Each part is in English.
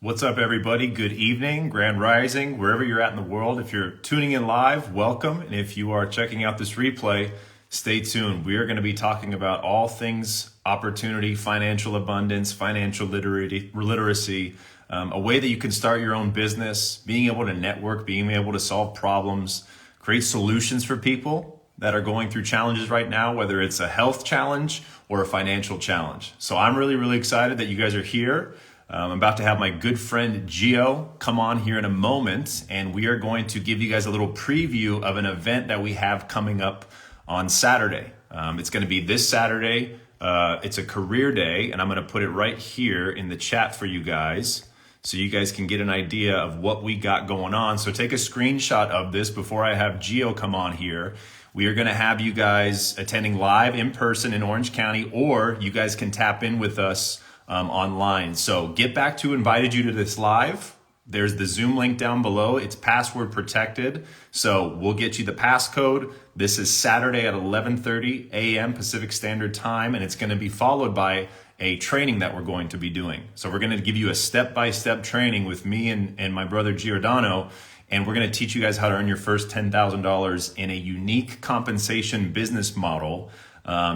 What's up, everybody? Good evening, grand rising, wherever you're at in the world. If you're tuning in live, welcome. And if you are checking out this replay, stay tuned. We are going to be talking about all things opportunity, financial abundance, financial literacy, a way that you can start your own business, being able to network, being able to solve problems, create solutions for people that are going through challenges right now, whether it's a health challenge or a financial challenge. So I'm really excited that you guys are here. I'm about to have my good friend Gio come on here in a moment, and we are going to give you guys a little preview of an event that we have coming up on Saturday. It's going to be this Saturday. It's a career day, and I'm going to put it right here in the chat for you guys so you guys can get an idea of what we got going on. So take a screenshot of this before I have Gio come on here. We are going to have you guys attending live in person in Orange County, or you guys can tap in with us online. So get back to invited you to this live. There's the Zoom link down below. It's password protected. So we'll get you the passcode. This is Saturday at 11:30 a.m. Pacific Standard Time, and it's going to be followed by a training that we're going to be doing. So we're going to give you a step-by-step training with me and my brother Giordano, and we're going to teach you guys how to earn your first $10,000 in a unique compensation business model,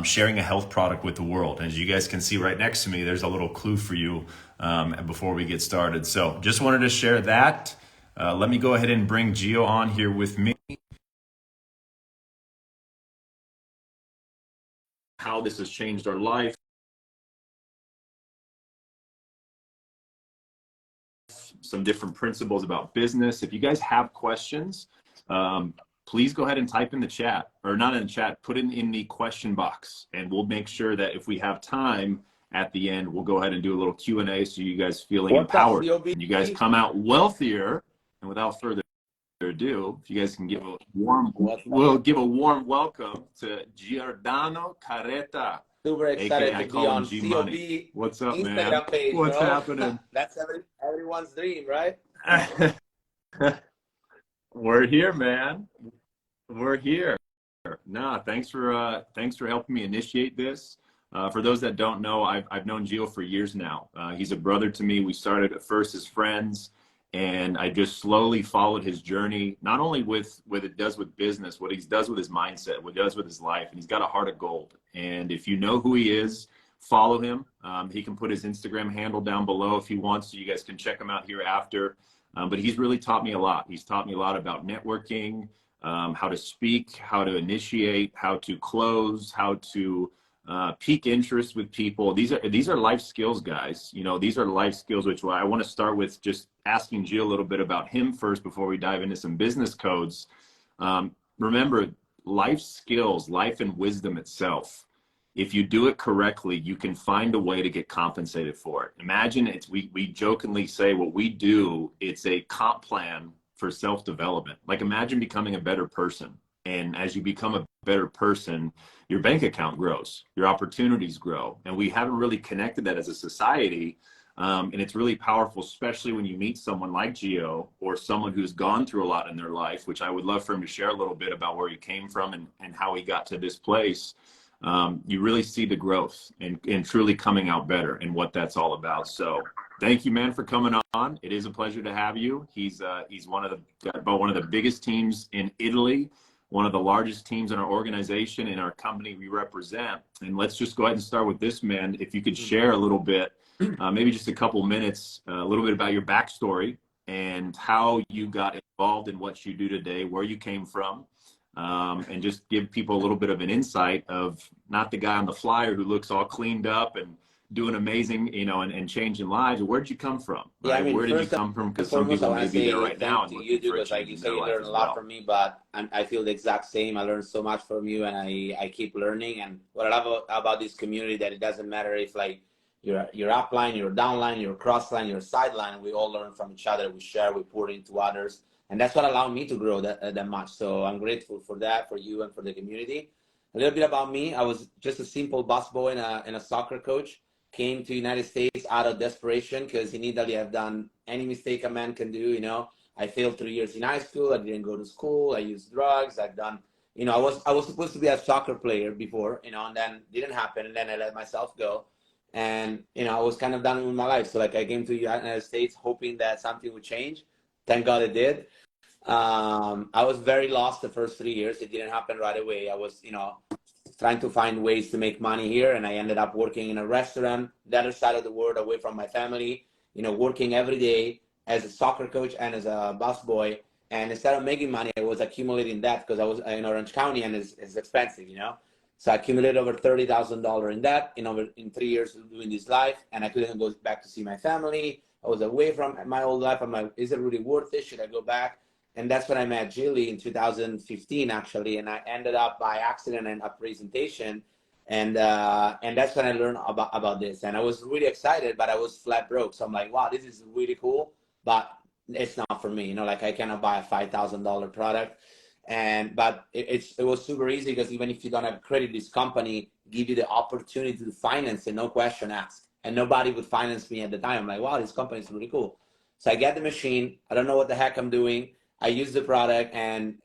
sharing a health product with the world. And as you guys can see right next to me, there's a little clue for you before we get started. So just wanted to share that. Let me go ahead and bring Gio on here with me. How this has changed our life. Some different principles about business. If you guys have questions, please go ahead and type in the chat, or not in the chat, put it in the question box, and we'll make sure that if we have time at the end, we'll go ahead and do a little Q&A so you guys feeling empowered and you guys come out wealthier. And without further ado, if you guys can give a warm, we'll give a warm welcome to 𝗪𝗘𝗠𝗘. Super excited to be on COB. What's up, Instagram man? page, What's bro. happening? That's everyone's dream, right? We're here, man. We're here. Nah, thanks for helping me initiate this. For those that don't know, I've known Gio for years now. He's a brother to me. We started at first as friends, and I just slowly followed his journey, not only with what it does with business, what he does with his mindset, what he does with his life. And he's got a heart of gold. And if you know who he is, follow him. He can put his Instagram handle down below if he wants, so you guys can check him out here after. But he's really taught me a lot. He's taught me a lot about networking, how to speak, how to initiate, how to close, how to pique interest with people. These are life skills, guys. You know, these are life skills, which I want to start with just asking Gio a little bit about him first before we dive into some business codes. Remember, life skills, life and wisdom itself, if you do it correctly, you can find a way to get compensated for it. Imagine we jokingly say what we do, it's a comp plan for self-development. Like, imagine becoming a better person. And as you become a better person, your bank account grows, your opportunities grow. And we haven't really connected that as a society. And it's really powerful, especially when you meet someone like Gio, or someone who's gone through a lot in their life, which I would love for him to share a little bit about where he came from and how he got to this place. You really see the growth and truly coming out better and what that's all about. So thank you, man, for coming on. It is a pleasure to have you. He's one of the biggest teams in Italy, one of the largest teams in our organization, in our company we represent. And let's just go ahead and start with this, man. If you could share a little bit, maybe just a couple minutes, a little bit about your backstory and how you got involved in what you do today, where you came from. And just give people a little bit of an insight of not the guy on the flyer who looks all cleaned up and doing amazing, you know, and changing lives. Where'd you come from? Right? Yeah, I mean, where did you come from? Because some people may be there right now. Thank you, because like you say, you learn a lot from me, but I feel the exact same. I learned so much from you, and I keep learning. And what I love about this community, that it doesn't matter if like you're upline, you're downline, you're crossline, you're sideline. We all learn from each other. We share, we pour into others. And that's what allowed me to grow that much. So I'm grateful for that, for you and for the community. A little bit about me. I was just a simple busboy and a soccer coach. Came to United States out of desperation, because in Italy I've done any mistake a man can do. You know, I failed 3 years in high school. I didn't go to school. I used drugs. I've done, you know, I was supposed to be a soccer player before, you know, and then didn't happen. And then I let myself go. And, you know, I was kind of done with my life. So like I came to the United States hoping that something would change. Thank God it did. I was very lost the first 3 years. It didn't happen right away. I was, you know, trying to find ways to make money here. And I ended up working in a restaurant, the other side of the world, away from my family, you know, working every day as a soccer coach and as a busboy. And instead of making money, I was accumulating debt because I was in Orange County and it's expensive, you know. So I accumulated over $30,000 in debt in 3 years of doing this life, and I couldn't go back to see my family. I was away from my old life. I'm like, is it really worth it? Should I go back? And that's when I met Jilly in 2015, actually. And I ended up by accident in a presentation. And that's when I learned about this. And I was really excited, but I was flat broke. So I'm like, wow, this is really cool, but it's not for me. You know, like I cannot buy a $5,000 product. But it was super easy because even if you don't have credit, this company give you the opportunity to finance it, no question asked. And nobody would finance me at the time. I'm like, wow, this company is really cool. So I get the machine. I don't know what the heck I'm doing. I use the product, and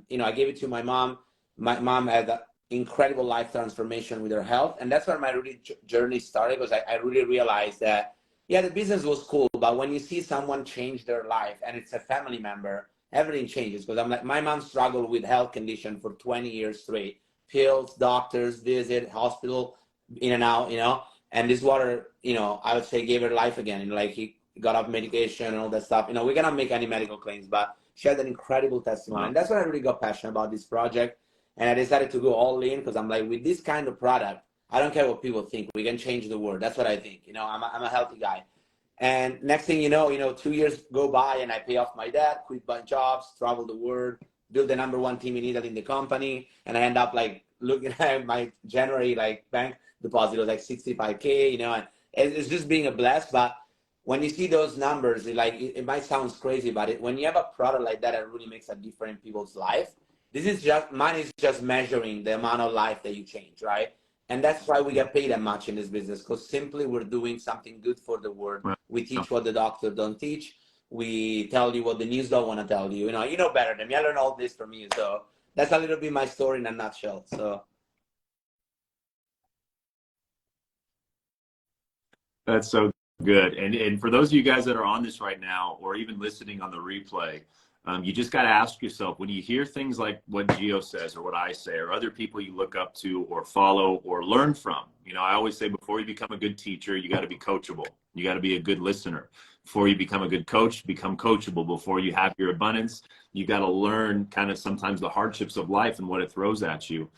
you know, I gave it to my mom. My mom had an incredible life transformation with her health, and that's where my really journey started. Because I really realized that, yeah, the business was cool, but when you see someone change their life and it's a family member, everything changes. Because I'm like, my mom struggled with health condition for 20 years straight, pills, doctors, visit, hospital, in and out, you know. And this water, you know, I would say gave her life again. And like he got off medication and all that stuff. You know, we cannot make any medical claims, but she had an incredible testimony. And that's when I really got passionate about this project. And I decided to go all in because I'm like, with this kind of product, I don't care what people think. We can change the world. That's what I think. You know, I'm a healthy guy. And next thing you know, 2 years go by and I pay off my debt, quit my jobs, travel the world, build the #1 team in Italy in the company. And I end up like looking at my January like bank deposit was like 65K, you know, and it's just being a blast. But when you see those numbers, it might sound crazy, but when you have a product like that, it really makes a difference in people's life. Mine is just measuring the amount of life that you change, right? And that's why we get paid that much in this business, because simply we're doing something good for the world. We teach what the doctors don't teach. We tell you what the news don't want to tell you. You know better than me. I learned all this from you. So that's a little bit my story in a nutshell. So That's so good. And for those of you guys that are on this right now, or even listening on the replay, you just got to ask yourself, when you hear things like what Gio says or what I say or other people you look up to or follow or learn from, you know, I always say before you become a good teacher, you got to be coachable. You got to be a good listener. Before you become a good coach, become coachable. Before you have your abundance, you got to learn kind of sometimes the hardships of life and what it throws at you.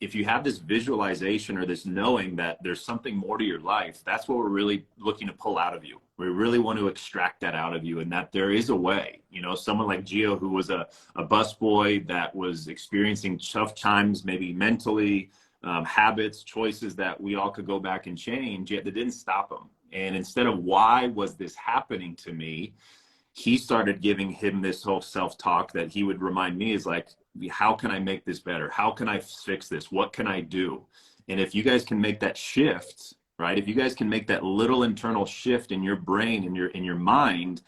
If you have this visualization or this knowing that there's something more to your life, that's what we're really looking to pull out of you. We really want to extract that out of you, and that there is a way. You know, someone like Gio, who was a busboy that was experiencing tough times, maybe mentally, habits, choices that we all could go back and change, yet that didn't stop him. And instead of why was this happening to me, he started giving him this whole self-talk that he would remind me is like, how can I make this better? How can I fix this? What can I do? And if you guys can make that shift, right? If you guys can make that little internal shift in your brain, in your mind,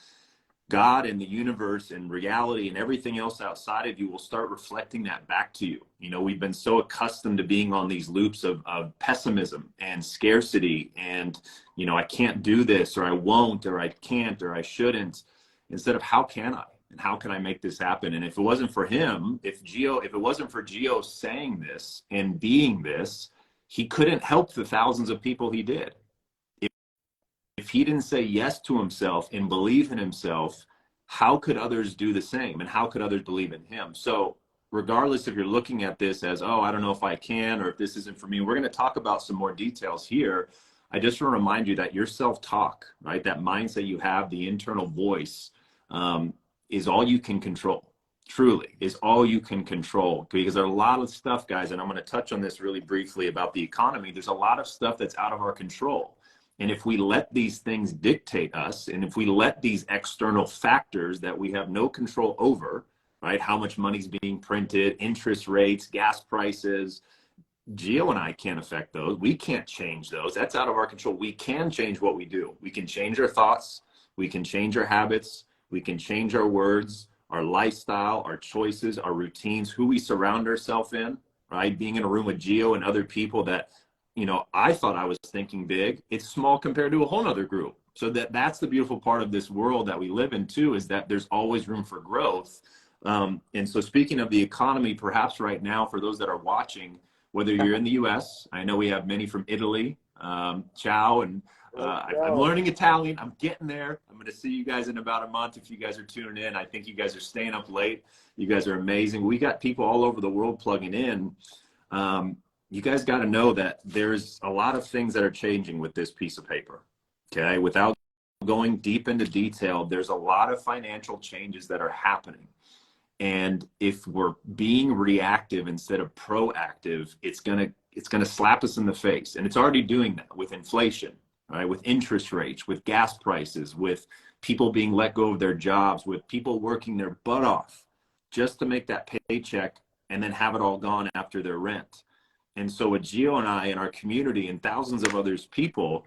God and the universe and reality and everything else outside of you will start reflecting that back to you. You know, we've been so accustomed to being on these loops of pessimism and scarcity and, you know, I can't do this, or I won't, or I can't, or I shouldn't, instead of how can I? And how can I make this happen? And if it wasn't for him, if it wasn't for Gio saying this and being this, he couldn't help the thousands of people he did. If he didn't say yes to himself and believe in himself, how could others do the same? And how could others believe in him? So regardless if you're looking at this as, oh, I don't know if I can, or if this isn't for me, we're going to talk about some more details here. I just want to remind you that your self-talk, right, that mindset you have, the internal voice, is all you can control. Truly is all you can control, because there are a lot of stuff, guys, and I'm going to touch on this really briefly about the economy. There's a lot of stuff that's out of our control. And if we let these things dictate us, and if we let these external factors that we have no control over, right, how much money's being printed, interest rates, gas prices, Gio and I can't affect those. We can't change those. That's out of our control. We can change what we do. We can change our thoughts. We can change our habits. We can change our words, our lifestyle, our choices, our routines, who we surround ourselves in, right? Being in a room with Gio and other people that you know, I thought I was thinking big. It's small compared to a whole nother group. So that's the beautiful part of this world that we live in too, is that there's always room for growth. And so speaking of the economy, perhaps right now, for those that are watching, whether you're in the US, I know we have many from Italy, ciao, and I'm learning Italian. I'm getting there. I'm going to see you guys in about a month if you guys are tuning in. I think you guys are staying up late. You guys are amazing. We got people all over the world plugging in. You guys got to know that there's a lot of things that are changing with this piece of paper. Okay, without going deep into detail, there's a lot of financial changes that are happening. And if we're being reactive instead of proactive, it's gonna slap us in the face. And it's already doing that with inflation, right? With interest rates, with gas prices, with people being let go of their jobs, with people working their butt off just to make that paycheck and then have it all gone after their rent. And so with Gio and I and our community and thousands of others people,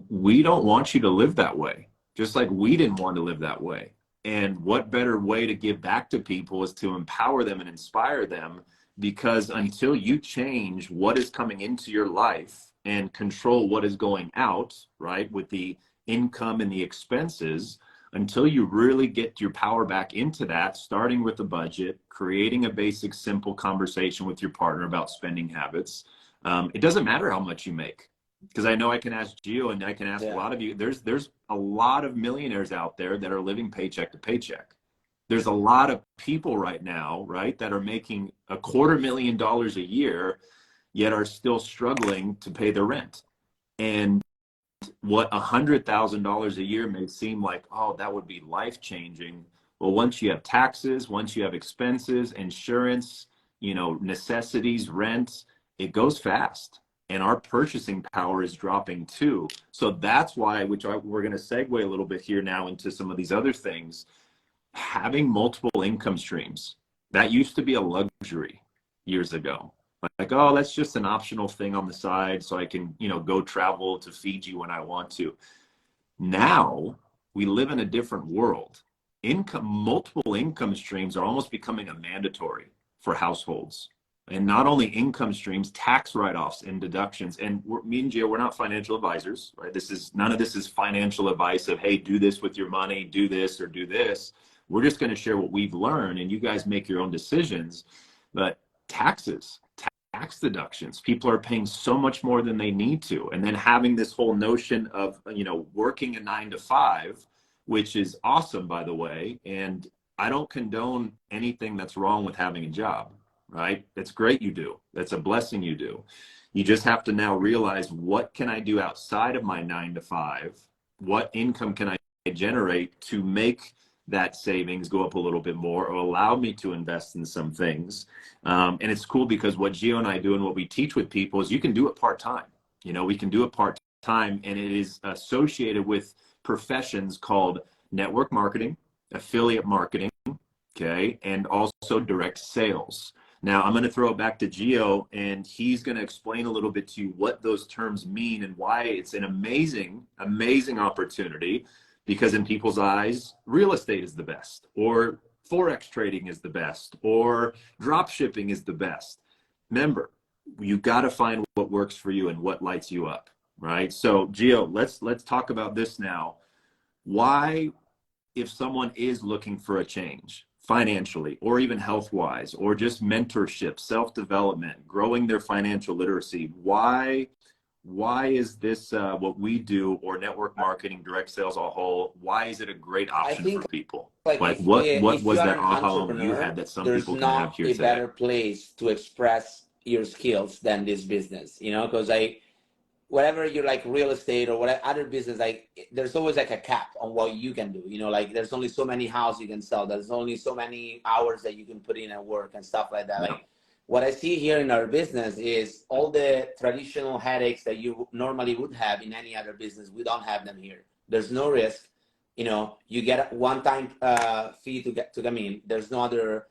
we don't want you to live that way, just like we didn't want to live that way. And what better way to give back to people is to empower them and inspire them, because until you change what is coming into your life and control what is going out, right, with the income and the expenses, until you really get your power back into that, starting with the budget, creating a basic, simple conversation with your partner about spending habits. It doesn't matter how much you make, because I know I can ask Gio and I can ask a lot of you. There's a lot of millionaires out there that are living paycheck to paycheck. There's a lot of people right now, right, that are making $250,000 a year, yet are still struggling to pay their rent. And what $100,000 a year may seem like, oh, that would be life-changing. Well, once you have taxes, once you have expenses, insurance, you know, necessities, rent, it goes fast. And our purchasing power is dropping too. So that's why, we're going to segue a little bit here now into some of these other things. Having multiple income streams, that used to be a luxury years ago. Like, oh, that's just an optional thing on the side so I can, you know, go travel to Fiji when I want to. Now we live in a different world. Multiple income streams are almost becoming a mandatory for households. And not only income streams, tax write-offs and deductions. And me and Gio, we're not financial advisors, right? None of this is financial advice of, hey, do this with your money, do this or do this. We're just going to share what we've learned, and you guys make your own decisions. But taxes, tax deductions, people are paying so much more than they need to. And then having this whole notion of, you know, working a 9 to 5, which is awesome, by the way. And I don't condone anything that's wrong with having a job. Right? That's great you do. That's a blessing you do. You just have to now realize, what can I do outside of my 9 to 5? What income can I generate to make that savings go up a little bit more, or allow me to invest in some things? And it's cool because what Gio and I do and what we teach with people is you can do it part-time. You know, we can do it part-time, and it is associated with professions called network marketing, affiliate marketing, okay, and also direct sales. Now, I'm going to throw it back to Gio, and he's going to explain a little bit to you what those terms mean and why it's an amazing, amazing opportunity, because in people's eyes, real estate is the best, or Forex trading is the best, or drop shipping is the best. Remember, you got to find what works for you and what lights you up, right? So, Gio, let's talk about this now. Why, if someone is looking for a change, financially or even health-wise, or just mentorship, self-development, growing their financial literacy, why is this what we do, or network marketing, direct sales a whole, why is it a great option for people? Like what was that aha moment you had that some people can have here today? There's not a better place to express your skills than this business, you know, because whatever you like, real estate or whatever other business, like there's always like a cap on what you can do, you know, like there's only so many houses you can sell, there's only so many hours that you can put in at work and stuff like that. Like what I see here in our business is all the traditional headaches that you normally would have in any other business. We don't have them here. There's no risk, you know, you get a one-time fee to come in. There's no other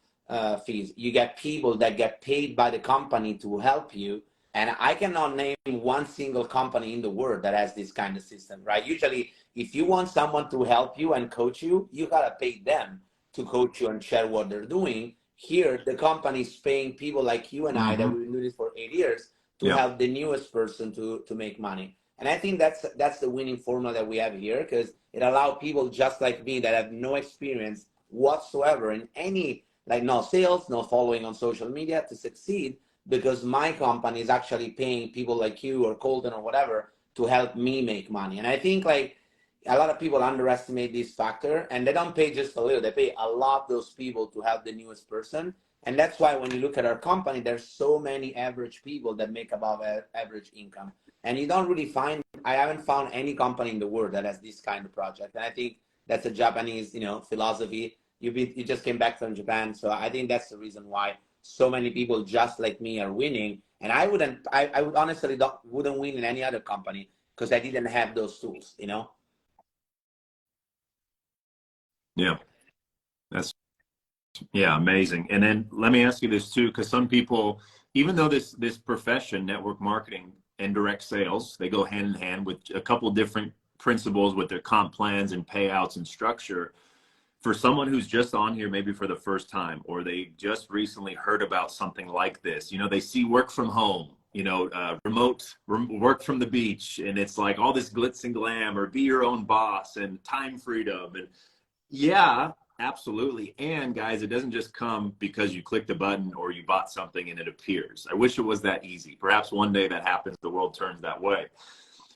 fees. You get people that get paid by the company to help you. And I cannot name one single company in the world that has this kind of system, right? Usually, if you want someone to help you and coach you, you gotta pay them to coach you and share what they're doing. Here, the company is paying people like you and I that we've been doing this for 8 years to help the newest person to make money. And I think that's the winning formula that we have here, because it allows people just like me that have no experience whatsoever in any, like no sales, no following on social media, to succeed, because my company is actually paying people like you or Colton or whatever to help me make money. And I think like a lot of people underestimate this factor, and they don't pay just a little, they pay a lot those people to help the newest person. And that's why when you look at our company, there's so many average people that make above average income. And you don't really find, I haven't found any company in the world that has this kind of project. And I think that's a Japanese, philosophy. You just came back from Japan. So I think that's the reason why so many people just like me are winning. And I would honestly wouldn't win in any other company because I didn't have those tools, Yeah, that's amazing. And then let me ask you this too, because some people, even though this profession, network marketing and direct sales, they go hand in hand with a couple different principles with their comp plans and payouts and structure. For someone who's just on here, maybe for the first time, or they just recently heard about something like this, they see work from home, remote work from the beach, and it's like all this glitz and glam, or be your own boss and time freedom. And yeah, absolutely. And guys, it doesn't just come because you clicked a button or you bought something and it appears. I wish it was that easy. Perhaps one day that happens, the world turns that way.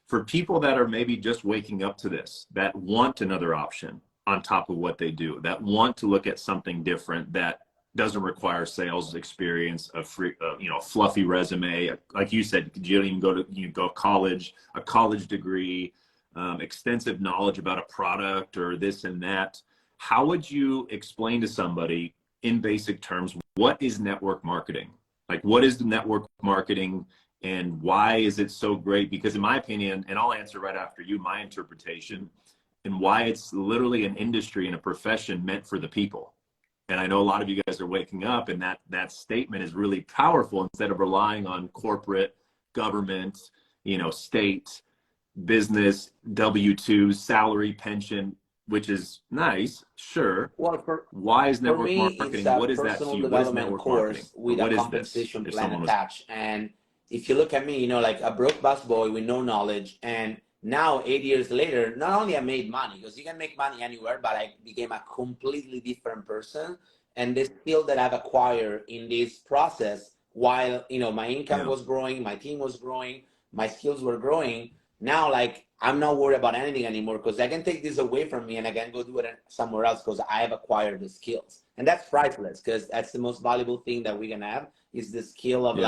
For people that are maybe just waking up to this, that want another option on top of what they do, that want to look at something different, that doesn't require sales experience, a fluffy resume, like you said, you don't even go to college, a college degree, extensive knowledge about a product or this and that. How would you explain to somebody in basic terms, what is network marketing? Like, what is the network marketing and why is it so great? Because in my opinion, and I'll answer right after you, my interpretation, and why it's literally an industry and a profession meant for the people. And I know a lot of you guys are waking up, and that statement is really powerful. Instead of relying on corporate, government, state, business, W-2, salary, pension, which is nice, sure. Well, why is network marketing? What is that to you? What is network marketing? With a compensation plan attached. And if you look at me, like a broke bus boy with no knowledge, and now 8 years later, not only I made money, because you can make money anywhere, but I became a completely different person. And the skill that I've acquired in this process, while my income was growing, my team was growing, my skills were growing. Now, like, I'm not worried about anything anymore, because I can take this away from me and I can go do it somewhere else because I have acquired the skills. And that's priceless, because that's the most valuable thing that we can have, is the skill of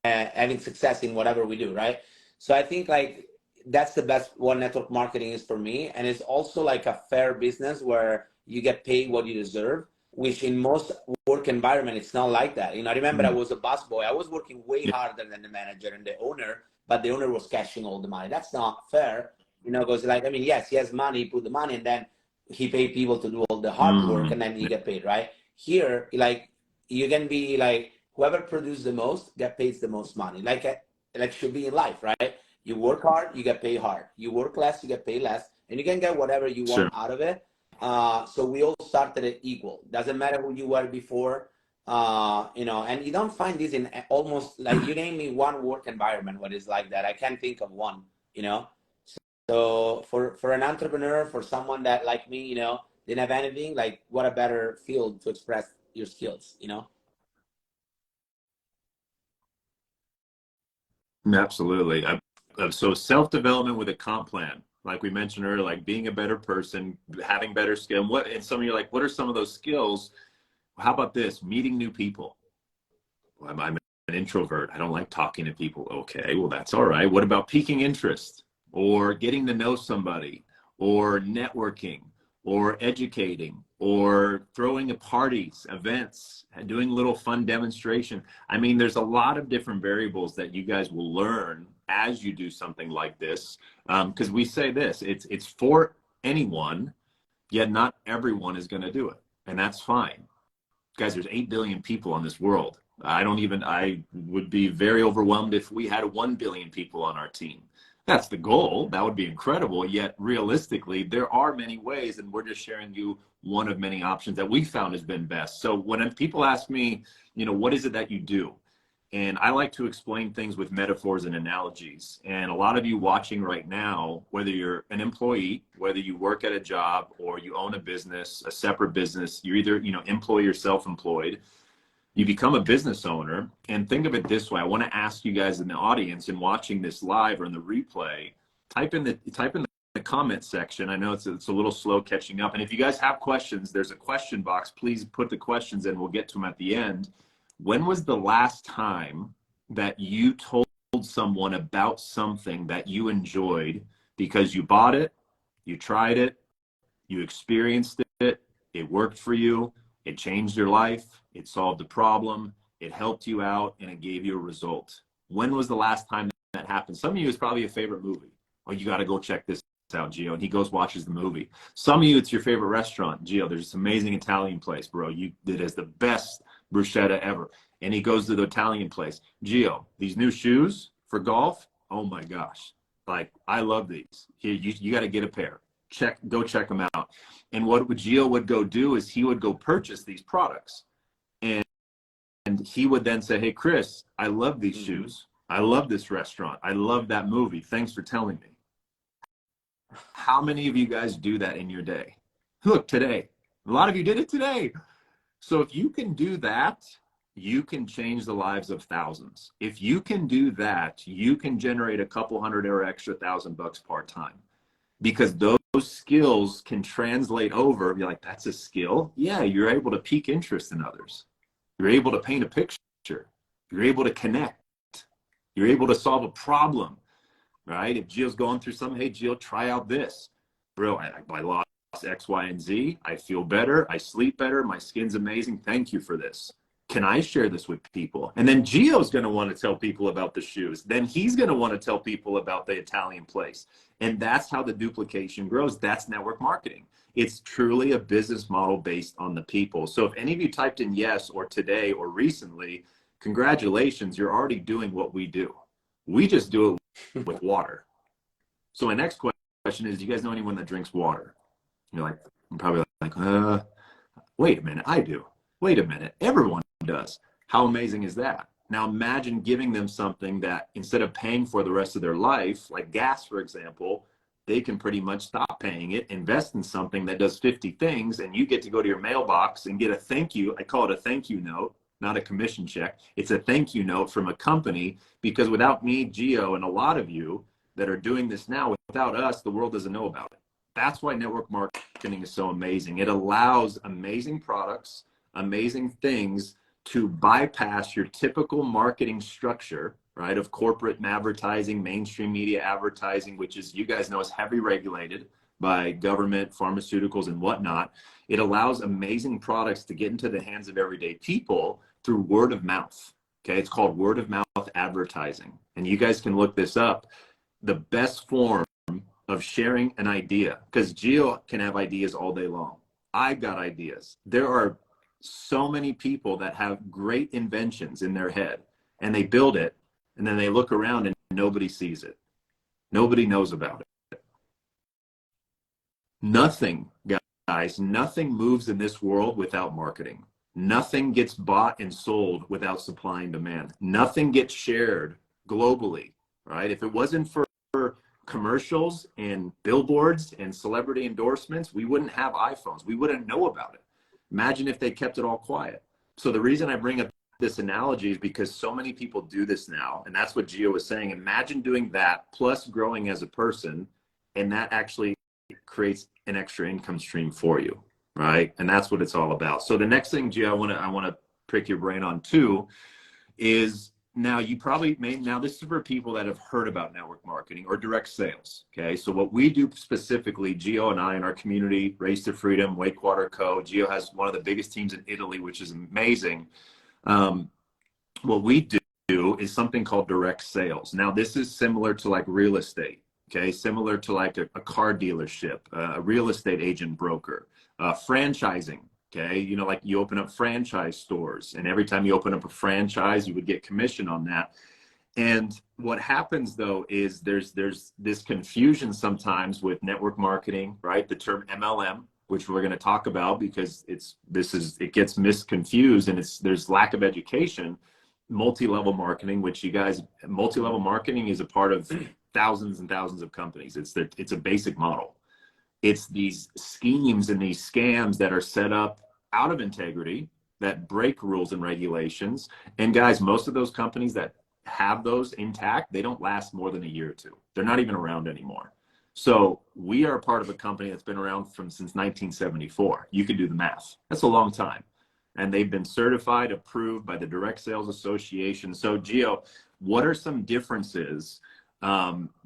having success in whatever we do, right? So I think like that's the best what network marketing is for me. And it's also like a fair business where you get paid what you deserve, which in most work environment, it's not like that. I remember I was a bus boy. I was working way harder than the manager and the owner, but the owner was cashing all the money. That's not fair, because yes, he has money, he put the money, and then he paid people to do all the hard work, and then you get paid, right? Here, like, you can be like, whoever produces the most get paid the most money. Like should be in life, right? You work hard, you get paid hard. You work less, you get paid less, and you can get whatever you want out of it. So we all started it equal. Doesn't matter who you were before, and you don't find this in almost, like, you name me one work environment what is like that. I can't think of one, So for an entrepreneur, for someone that like me, didn't have anything, like, what a better field to express your skills, Absolutely. So self-development with a comp plan, like we mentioned earlier, like being a better person, having better skill. And some of you are like, what are some of those skills? How about this? Meeting new people. Well, I'm an introvert. I don't like talking to people. Okay, well, that's all right. What about piquing interest, or getting to know somebody, or networking, or educating, or throwing parties, events, and doing a little fun demonstration? I mean, there's a lot of different variables that you guys will learn as you do something like this. Because we say this, it's for anyone, yet not everyone is going to do it. And that's fine. Guys, there's 8 billion people on this world. I would be very overwhelmed if we had 1 billion people on our team. That's the goal. That would be incredible. Yet realistically, there are many ways, and we're just sharing you one of many options that we found has been best. So when people ask me, what is it that you do? And I like to explain things with metaphors and analogies. And a lot of you watching right now, whether you're an employee, whether you work at a job or you own a business, a separate business, you're either, employee or self-employed, you become a business owner. And think of it this way. I want to ask you guys in the audience and watching this live or in the replay, type in the comment section. I know it's a little slow catching up. And if you guys have questions, there's a question box. Please put the questions in. We'll get to them at the end. When was the last time that you told someone about something that you enjoyed because you bought it, you tried it, you experienced it, it worked for you, it changed your life, it solved a problem, it helped you out, and it gave you a result? When was the last time that happened? Some of you, it's probably a favorite movie. Oh, you got to go check this out, Gio. And he goes, watches the movie. Some of you, it's your favorite restaurant. Gio, there's this amazing Italian place, bro. It is the best bruschetta ever. And he goes to the Italian place. Gio, these new shoes for golf, oh my gosh. Like, I love these. Here, you got to get a pair. Go check them out. And what Gio would go do is he would go purchase these products. And he would then say, hey, Chris, I love these shoes. I love this restaurant. I love that movie. Thanks for telling me. How many of you guys do that in your day? Look, today. A lot of you did it today. So if you can do that, you can change the lives of thousands. If you can do that, you can generate a couple hundred or extra $1,000 part-time, because those skills can translate over. You're like, that's a skill? Yeah, you're able to pique interest in others. You're able to paint a picture. You're able to connect. You're able to solve a problem, right? If Gio's going through something, hey, Gio, try out this. Bro, I lost X, Y, and Z. I feel better. I sleep better. My skin's amazing. Thank you for this. Can I share this with people? And then Gio's going to want to tell people about the shoes. Then he's going to want to tell people about the Italian place. And that's how the duplication grows. That's network marketing. It's truly a business model based on the people. So if any of you typed in yes or today or recently, congratulations, you're already doing what we do. We just do it with water. So my next question is, do you guys know anyone that drinks water? You're like, I'm probably like, wait a minute, I do. Wait a minute, everyone does. How amazing is that? Now imagine giving them something that instead of paying for the rest of their life, like gas, for example, they can pretty much stop paying it, invest in something that does 50 things, and you get to go to your mailbox and get a thank you. I call it a thank you note, not a commission check. It's a thank you note from a company, because without me, Gio, and a lot of you that are doing this now, without us, the world doesn't know about it. That's why network marketing is so amazing. It allows amazing products, amazing things to bypass your typical marketing structure, right, of corporate advertising, mainstream media advertising, which is, you guys know, is heavily regulated by government, pharmaceuticals, and whatnot. It allows amazing products to get into the hands of everyday people through word of mouth. Okay, it's called word of mouth advertising. And you guys can look this up. The best form of sharing an idea, because Gio can have ideas all day long. I've got ideas. There are so many people that have great inventions in their head, and they build it, and then they look around and nobody sees it. Nobody knows about it. Nothing, guys, nothing moves in this world without marketing. Nothing gets bought and sold without supply and demand. Nothing gets shared globally, right? If it wasn't for commercials and billboards and celebrity endorsements, we wouldn't have iPhones. We wouldn't know about it. Imagine if they kept it all quiet. So the reason I bring up this analogy is because so many people do this now, and that's what Gio was saying. Imagine doing that plus growing as a person, and that actually creates an extra income stream for you, right? And that's what it's all about. So the next thing, Gio, I want to prick your brain on too, is now you probably may, now this is for people that have heard about network marketing or direct sales, okay? So what we do specifically, Gio and I in our community, Race to Freedom, Wakewater Co. Gio has one of the biggest teams in Italy, which is amazing. What we do is something called direct sales. Now this is similar to like real estate, okay? Similar to like a car dealership, a real estate agent broker, franchising. Okay, you know, like you open up franchise stores, and every time you open up a franchise, you would get commission on that. And what happens though is there's this confusion sometimes with network marketing, right? The term MLM, which we're going to talk about because it gets misconfused, and there's lack of education. multi-level marketing, which you guys, multi-level marketing is a part of thousands and thousands of companies. It's a basic model. It's these schemes and these scams that are set up out of integrity, that break rules and regulations. And guys, most of those companies that have those intact, they don't last more than a year or two. They're not even around anymore. So we are part of a company that's been around since 1974. You can do the math. That's a long time. And they've been certified, approved by the Direct Sales Association. So Gio, what are some differences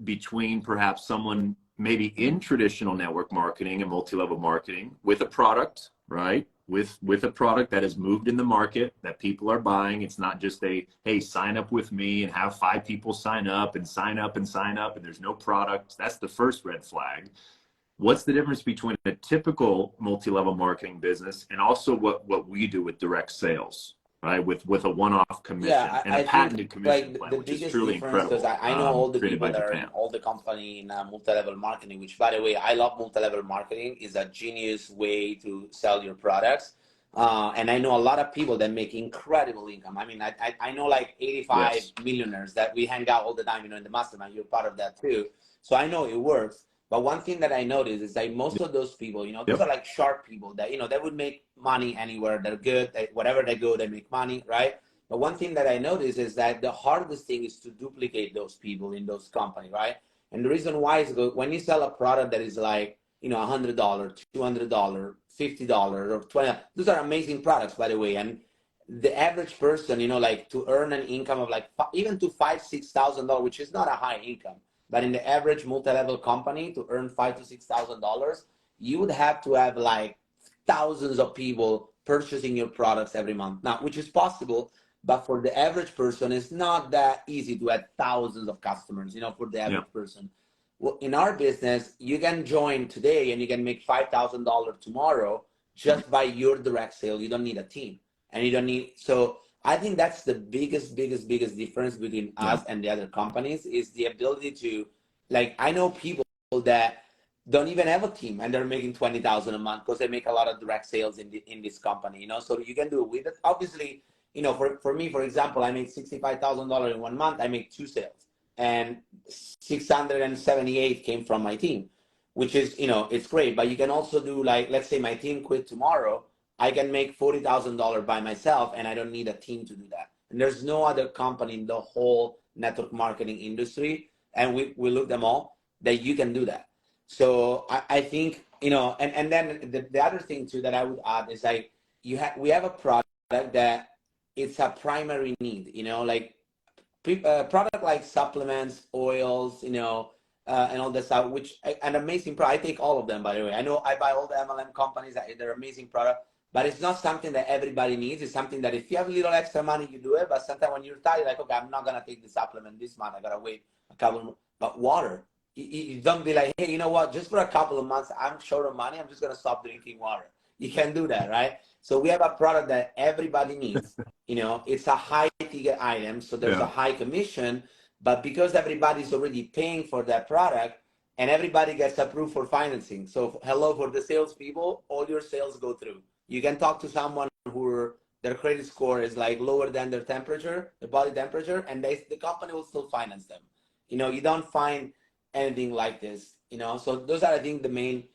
between perhaps someone maybe in traditional network marketing and multi-level marketing with a product, right? With a product that has moved in the market, that people are buying. It's not just a, hey, sign up with me and have 5 people sign up and sign up and sign up and there's no product. That's the first red flag. What's the difference between a typical multi-level marketing business and also what we do with direct sales, right? With a one-off commission and a patented commission plan, which is truly incredible. Because I know all the people that are in all the company in multi-level marketing, which, by the way, I love multi-level marketing. Is a genius way to sell your products. And I know a lot of people that make incredible income. I mean, I know like 85 millionaires that we hang out all the time, in the mastermind. You're part of that too. So I know it works. But one thing that I noticed is that most of those people, those are like sharp people that, they would make money anywhere. They're good. Wherever they go, they make money, right? But one thing that I noticed is that the hardest thing is to duplicate those people in those companies, right? And the reason why is when you sell a product that is like, $100, $200, $50, or $20, those are amazing products, by the way. And the average person, like to earn an income of like even to $5,000, $6,000, which is not a high income. But in the average multi-level company, to earn $5,000 to $6,000, you would have to have like thousands of people purchasing your products every month. Now, which is possible, but for the average person, it's not that easy to add thousands of customers, for the average person. Well, in our business, you can join today and you can make $5,000 tomorrow just by your direct sale. You don't need a team, and you don't need. So I think that's the biggest difference between us and the other companies is the ability to, like, I know people that don't even have a team and they're making $20,000 a month because they make a lot of direct sales in this company, so you can do it with it. Obviously, for me, for example, I make $65,000 in 1 month. I make 2 sales, and 678 came from my team, which is, it's great. But you can also do, like, let's say my team quit tomorrow. I can make $40,000 by myself, and I don't need a team to do that. And there's no other company in the whole network marketing industry, and we look them all, that you can do that. So I think, and then the other thing too that I would add is, like, we have a product that it's a primary need, like product like supplements, oils, and all that stuff, which an amazing product. I take all of them, by the way. I know I buy all the MLM companies. They're amazing product. But it's not something that everybody needs. It's something that if you have a little extra money, you do it. But sometimes when you're tired, like, okay, I'm not going to take the supplement this month. I got to wait a couple of months. But water, you don't be like, hey, you know what? Just for a couple of months, I'm short of money. I'm just going to stop drinking water. You can't do that, right? So we have a product that everybody needs. It's a high ticket item. So there's a high commission. But because everybody's already paying for that product, and everybody gets approved for financing. So hello, for the salespeople, all your sales go through. You can talk to someone who their credit score is like lower than their temperature, their body temperature, and the company will still finance them. You don't find anything like this. So those are, I think, the main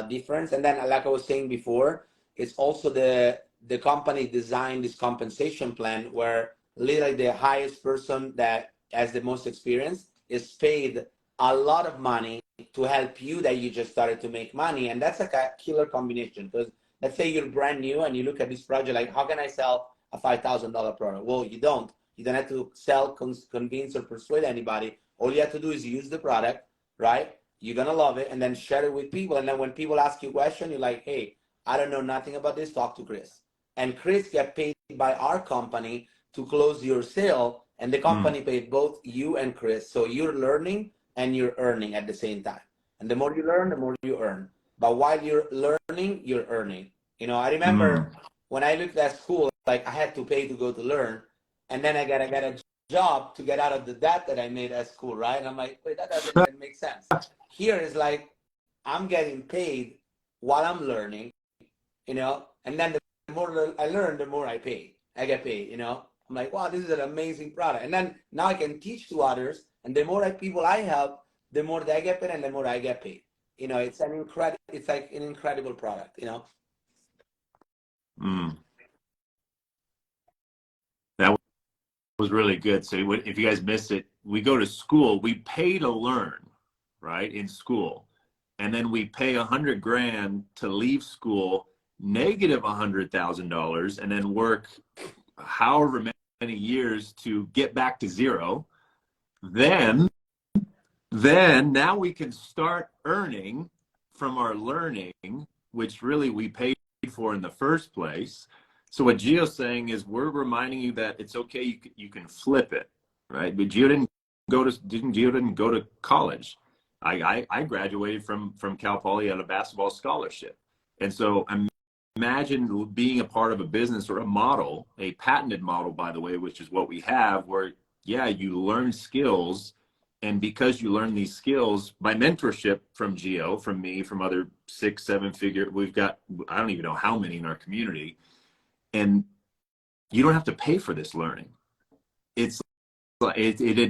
difference. And then, like I was saying before, it's also the company designed this compensation plan where literally the highest person that has the most experience is paid a lot of money to help you that you just started to make money. And that's like a killer combination, because let's say you're brand new and you look at this project like, how can I sell a $5,000 product? Well, you don't have to sell, convince, or persuade anybody. All you have to do is use the product, right? You're going to love it, and then share it with people. And then when people ask you a question, you're like, hey, I don't know nothing about this. Talk to Chris. And Chris get paid by our company to close your sale, and the company paid both you and Chris. So you're learning and you're earning at the same time. And the more you learn, the more you earn. But while you're learning, you're earning. I remember when I looked at school, like, I had to pay to go to learn, and then I got a job to get out of the debt that I made at school, right? And I'm like, wait, that doesn't even make sense. Here is like, I'm getting paid while I'm learning, and then the more I learn, the more I get paid, I'm like, wow, this is an amazing product. And then now I can teach to others. And the more people I help, the more they get paid and the more I get paid. You know, it's like an incredible product, you know? That was really good. So if you guys missed it, we go to school, we pay to learn, right, in school. And then we pay $100 grand to leave school, negative $100,000, and then work however many years to get back to zero. Then now we can start earning from our learning, which really we paid for in the first place. So what Gio's saying is we're reminding you that it's okay, you can flip it, right? But Gio didn't go to college. I graduated from Cal Poly on a basketball scholarship. And so imagine being a part of a business or a model, a patented model, by the way, which is what we have, where, yeah, you learn skills. And because you learn these skills by mentorship from Gio, from me, from other 6-7 figure, we've got, I don't even know how many in our community. And you don't have to pay for this learning. It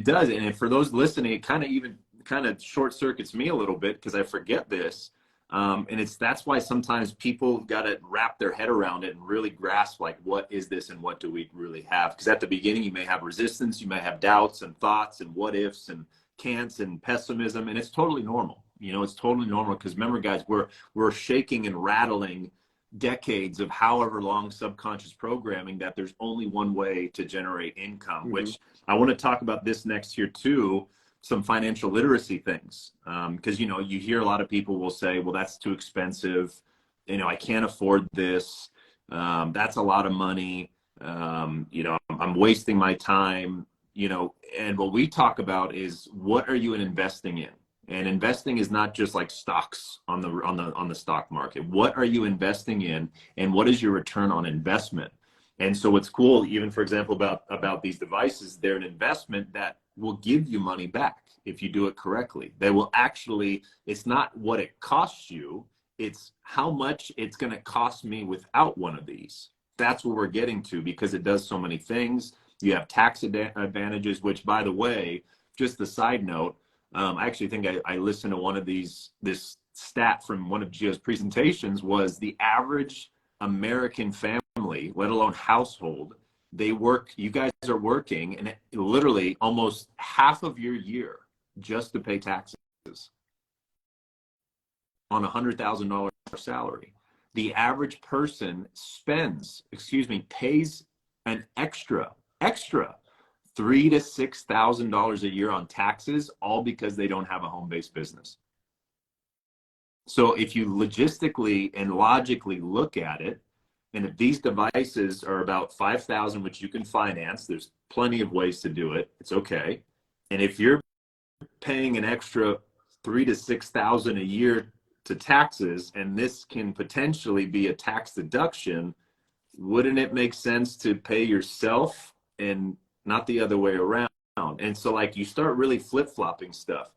does. And for those listening, it kind of short circuits me a little bit because I forget this. And that's why sometimes people got to wrap their head around it and really grasp, like, what is this and what do we really have? Because at the beginning, you may have resistance, you may have doubts and thoughts and what ifs and can'ts and pessimism, and it's totally normal. You know, it's totally normal because remember, guys, we're shaking and rattling decades of however long subconscious programming that there's only one way to generate income, which I want to talk about this next year too. Some financial literacy things, because you know, you hear a lot of people will say, well, that's too expensive, you know, I can't afford this, that's a lot of money, you know, I'm wasting my time, you know. And what we talk about is, what are you investing in? And investing is not just like stocks on the stock market. What are you investing in, and what is your return on investment? And so what's cool, even for example, about these devices, they're an investment that will give you money back if you do it correctly. They will actually, it's not what it costs you, it's how much it's going to cost me without one of these. That's what we're getting to, because it does so many things. You have tax advantages, which, by the way, just a side note, I actually think I listened to one of this stat from one of Gio's presentations, was the average American family, let alone household, you guys are working, and literally almost half of your year just to pay taxes on $100,000 salary. The average person pays an extra $3,000 to $6,000 a year on taxes, all because they don't have a home-based business. So if you logistically and logically look at it, and if these devices are about $5,000, which you can finance, there's plenty of ways to do it, it's okay. And if you're paying an extra $3,000 to $6,000 a year to taxes, and this can potentially be a tax deduction, wouldn't it make sense to pay yourself and not the other way around? And so, like, you start really flip-flopping stuff.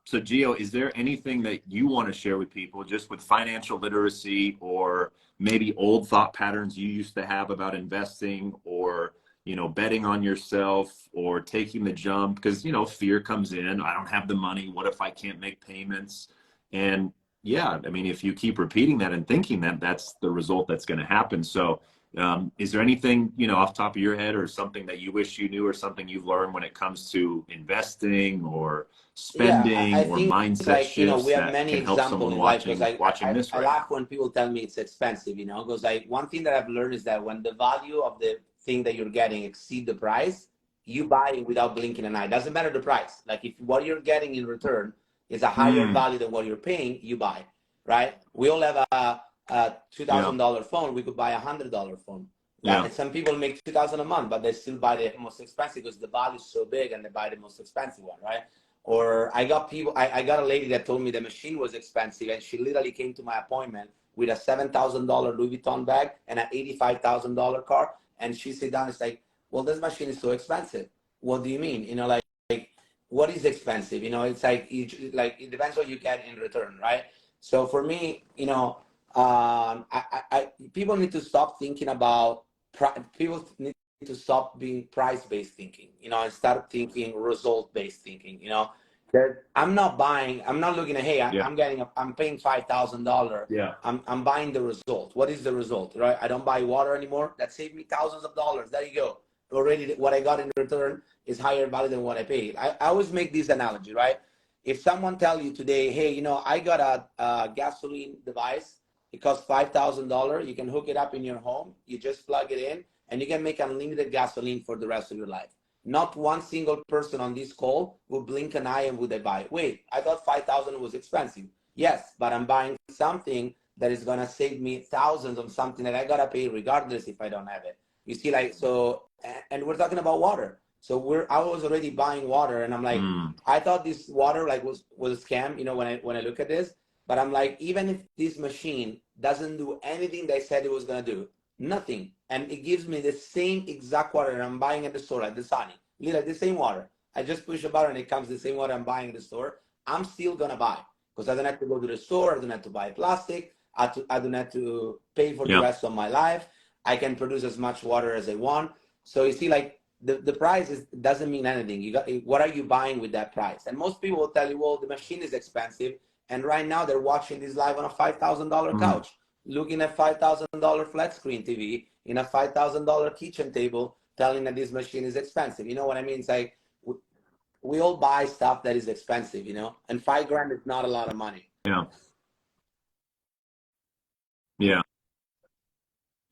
So Gio, is there anything that you want to share with people just with financial literacy, or maybe old thought patterns you used to have about investing, or, you know, betting on yourself, or taking the jump? Because, you know, fear comes in. I don't have the money. What if I can't make payments? And yeah, I mean, if you keep repeating that and thinking that, that's the result that's going to happen. So is there anything, you know, off the top of your head, or something that you wish you knew, or something you've learned when it comes to investing or spending, I or think, mindset like, shifts, you know, we have that many can help examples someone in life, because watching this I right laugh now? when people tell me it's expensive, you know, because one thing that I've learned is that when the value of the thing that you're getting exceed the price, you buy it without blinking an eye. It doesn't matter the price. Like, if what you're getting in return is a higher value than what you're paying, you buy, right? We all have a $2,000 phone. We could buy $100 phone. Yeah. And some people make $2,000 a month, but they still buy the most expensive because the value is so big, and they buy the most expensive one, right? Or I got a lady that told me the machine was expensive, and she literally came to my appointment with a $7,000 Louis Vuitton bag and an $85,000 car, and she sat down and said, like, well, this machine is so expensive. What do you mean? You know, like what is expensive? You know, it's like it depends what you get in return, right? So for me, you know, people need to stop thinking about to stop being price-based thinking, you know, and start thinking result-based thinking, you know. That I'm not looking at, hey, I'm paying $5,000. Yeah. I'm buying the result. What is the result, right? I don't buy water anymore. That saved me thousands of dollars. There you go. Already what I got in return is higher value than what I paid. I always make this analogy, right? If someone tell you today, hey, you know, I got a gasoline device, it costs $5,000. You can hook it up in your home. You just plug it in and you can make unlimited gasoline for the rest of your life. Not one single person on this call will blink an eye and would they buy it. Wait, I thought 5,000 was expensive. Yes, but I'm buying something that is gonna save me thousands on something that I gotta pay regardless if I don't have it. You see, like, so, and we're talking about water. So I was already buying water, and I'm like, I thought this water like was a scam, you know, when I look at this. But I'm like, even if this machine doesn't do anything they said it was gonna do, nothing, and it gives me the same exact water that I'm buying at the store, like the Sunny, literally the same water. I just push a button and it comes the same water I'm buying at the store. I'm still gonna buy because I don't have to go to the store. I don't have to buy plastic. I don't have to pay for the rest of my life. I can produce as much water as I want. So you see, like the price doesn't mean anything. You got, what are you buying with that price? And most people will tell you, well, the machine is expensive. And right now they're watching this live on a $5,000 couch, looking at $5,000 flat screen TV in a $5,000 kitchen table, telling that this machine is expensive. You know what I mean? It's like we all buy stuff that is expensive, you know, and $5,000 is not a lot of money. Yeah. Yeah.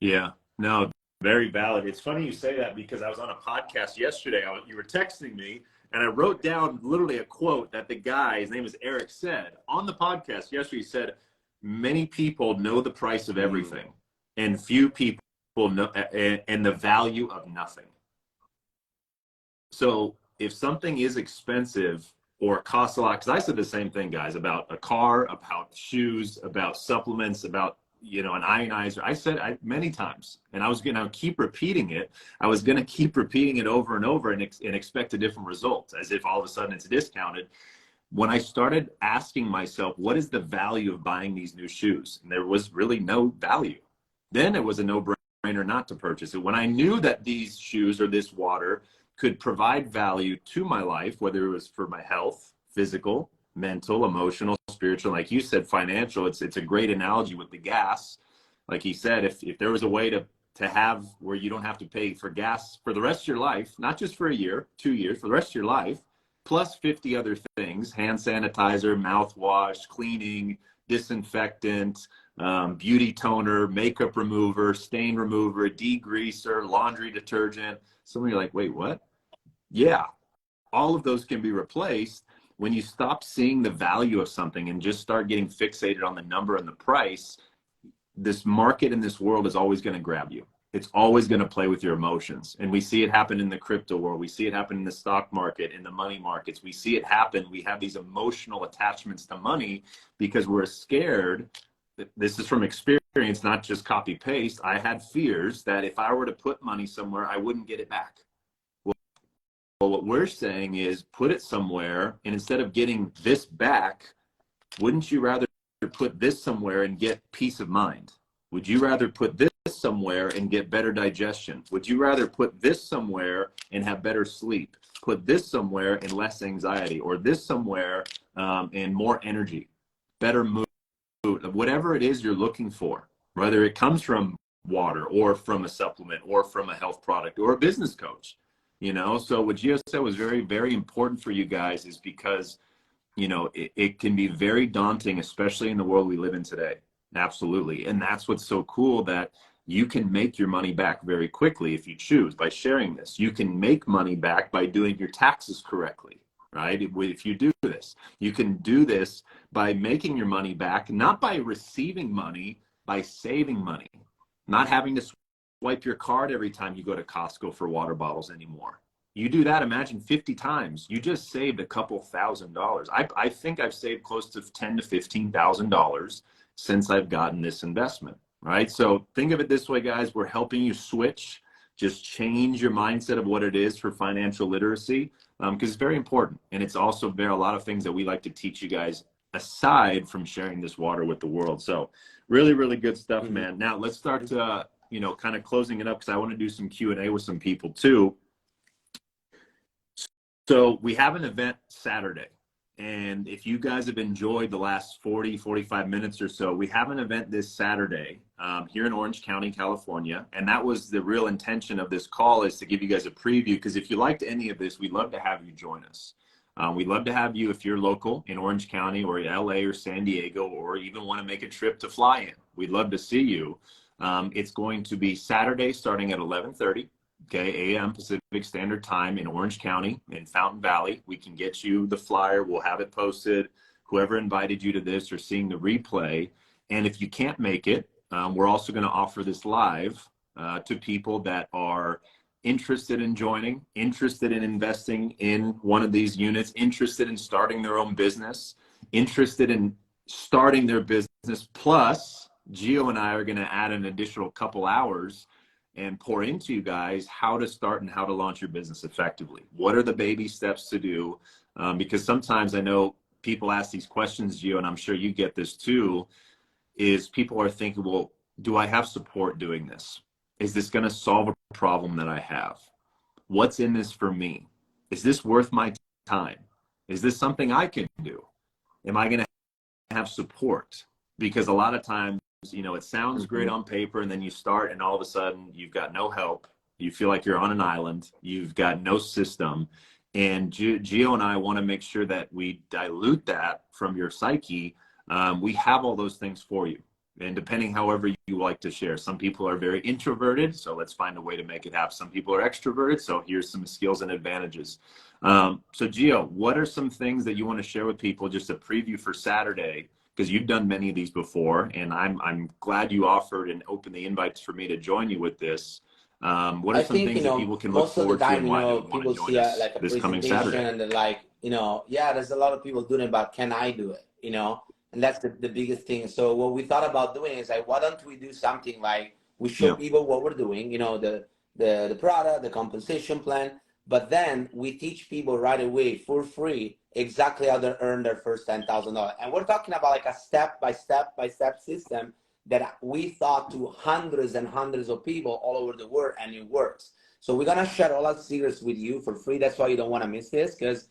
Yeah. No, very valid. It's funny you say that because I was on a podcast yesterday. You were texting me and I wrote down literally a quote that the guy, his name is Eric, said on the podcast yesterday. He said, many people know the price of everything and few people know and the value of nothing. So if something is expensive or costs a lot, because I said the same thing, guys, about a car, about shoes, about supplements, about, you know, an ionizer. I said many times, and I was going to keep repeating it. I was going to keep repeating it over and over and expect a different result, as if all of a sudden it's discounted. When I started asking myself, what is the value of buying these new shoes? And there was really no value. Then it was a no-brainer not to purchase it. When I knew that these shoes or this water could provide value to my life, whether it was for my health, physical, mental, emotional, spiritual, like you said, financial, it's a great analogy with the gas. Like he said, if there was a way to have where you don't have to pay for gas for the rest of your life, not just for a year, 2 years, for the rest of your life, plus 50 other things, hand sanitizer, mouthwash, cleaning, disinfectant, beauty toner, makeup remover, stain remover, degreaser, laundry detergent. Some of you are like, wait, what? Yeah, all of those can be replaced. When you stop seeing the value of something and just start getting fixated on the number and the price, this market in this world is always going to grab you. It's always going to play with your emotions. And we see it happen in the crypto world. We see it happen in the stock market, in the money markets. We see it happen. We have these emotional attachments to money because we're scared. This is from experience, not just copy paste. I had fears that if I were to put money somewhere, I wouldn't get it back. Well, what we're saying is put it somewhere, and instead of getting this back, wouldn't you rather put this somewhere and get peace of mind? Would you rather put this somewhere and get better digestion? Would you rather put this somewhere and have better sleep? Put this somewhere and less anxiety, or this somewhere and more energy, better mood, whatever it is you're looking for, whether it comes from water or from a supplement or from a health product or a business coach. You know, so what Gio said was very, very important for you guys is because, you know, it can be very daunting, especially in the world we live in today. Absolutely. And that's what's so cool, that you can make your money back very quickly if you choose by sharing this. You can make money back by doing your taxes correctly, right? If you do this, you can do this by making your money back, not by receiving money, by saving money, not having to swipe your card every time you go to Costco for water bottles anymore. You do that, imagine 50 times. You just saved a couple $1,000s. I think I've saved close to $10,000 to $15,000 since I've gotten this investment, right? So think of it this way, guys. We're helping you switch, just change your mindset of what it is for financial literacy, because it's very important. And it's also a lot of things that we like to teach you guys aside from sharing this water with the world. So really, really good stuff, man. Now let's start you know, kind of closing it up, because I want to do some Q&A with some people too. So we have an event Saturday. And if you guys have enjoyed the last 45 minutes or so, we have an event this Saturday here in Orange County, California. And that was the real intention of this call, is to give you guys a preview, because if you liked any of this, we'd love to have you join us. We'd love to have you if you're local in Orange County or LA or San Diego, or even want to make a trip to fly in. We'd love to see you. It's going to be Saturday starting at 11:30. Okay, a.m. Pacific Standard Time in Orange County in Fountain Valley. We can get you the flyer. We'll have it posted. Whoever invited you to this or seeing the replay. And if you can't make it, we're also going to offer this live to people that are interested in joining, interested in investing in one of these units, interested in starting their own business, interested in starting their business. Plus, Gio and I are going to add an additional couple hours and pour into you guys how to start and how to launch your business effectively. What are the baby steps to do? Because sometimes I know people ask these questions, Gio, and I'm sure you get this too, is people are thinking, well, do I have support doing this? Is this going to solve a problem that I have? What's in this for me? Is this worth my time? Is this something I can do? Am I going to have support? Because a lot of times, you know, it sounds great on paper, and then you start and all of a sudden you've got no help. You feel like you're on an island. You've got no system. And Gio and I want to make sure that we dilute that from your psyche. We have all those things for you. And depending however you like to share. Some people are very introverted, so let's find a way to make it happen. Some people are extroverted, so here's some skills and advantages. So Gio, what are some things that you want to share with people, just a preview for Saturday? Because you've done many of these before, and I'm glad you offered and opened the invites for me to join you with this. What are some things that people can look forward to, and why they would want to join us like a this coming Saturday? And they're like, you know, yeah, there's a lot of people doing it, but can I do it? You know, and that's the biggest thing. So what we thought about doing is like, why don't we do something like we show people what we're doing, you know, the product, the compensation plan, but then we teach people right away for free exactly how to earn their first $10,000. And we're talking about like a step-by-step system that we thought to hundreds and hundreds of people all over the world, and it works. So we're gonna share all our secrets with you for free. That's why you don't wanna miss this, because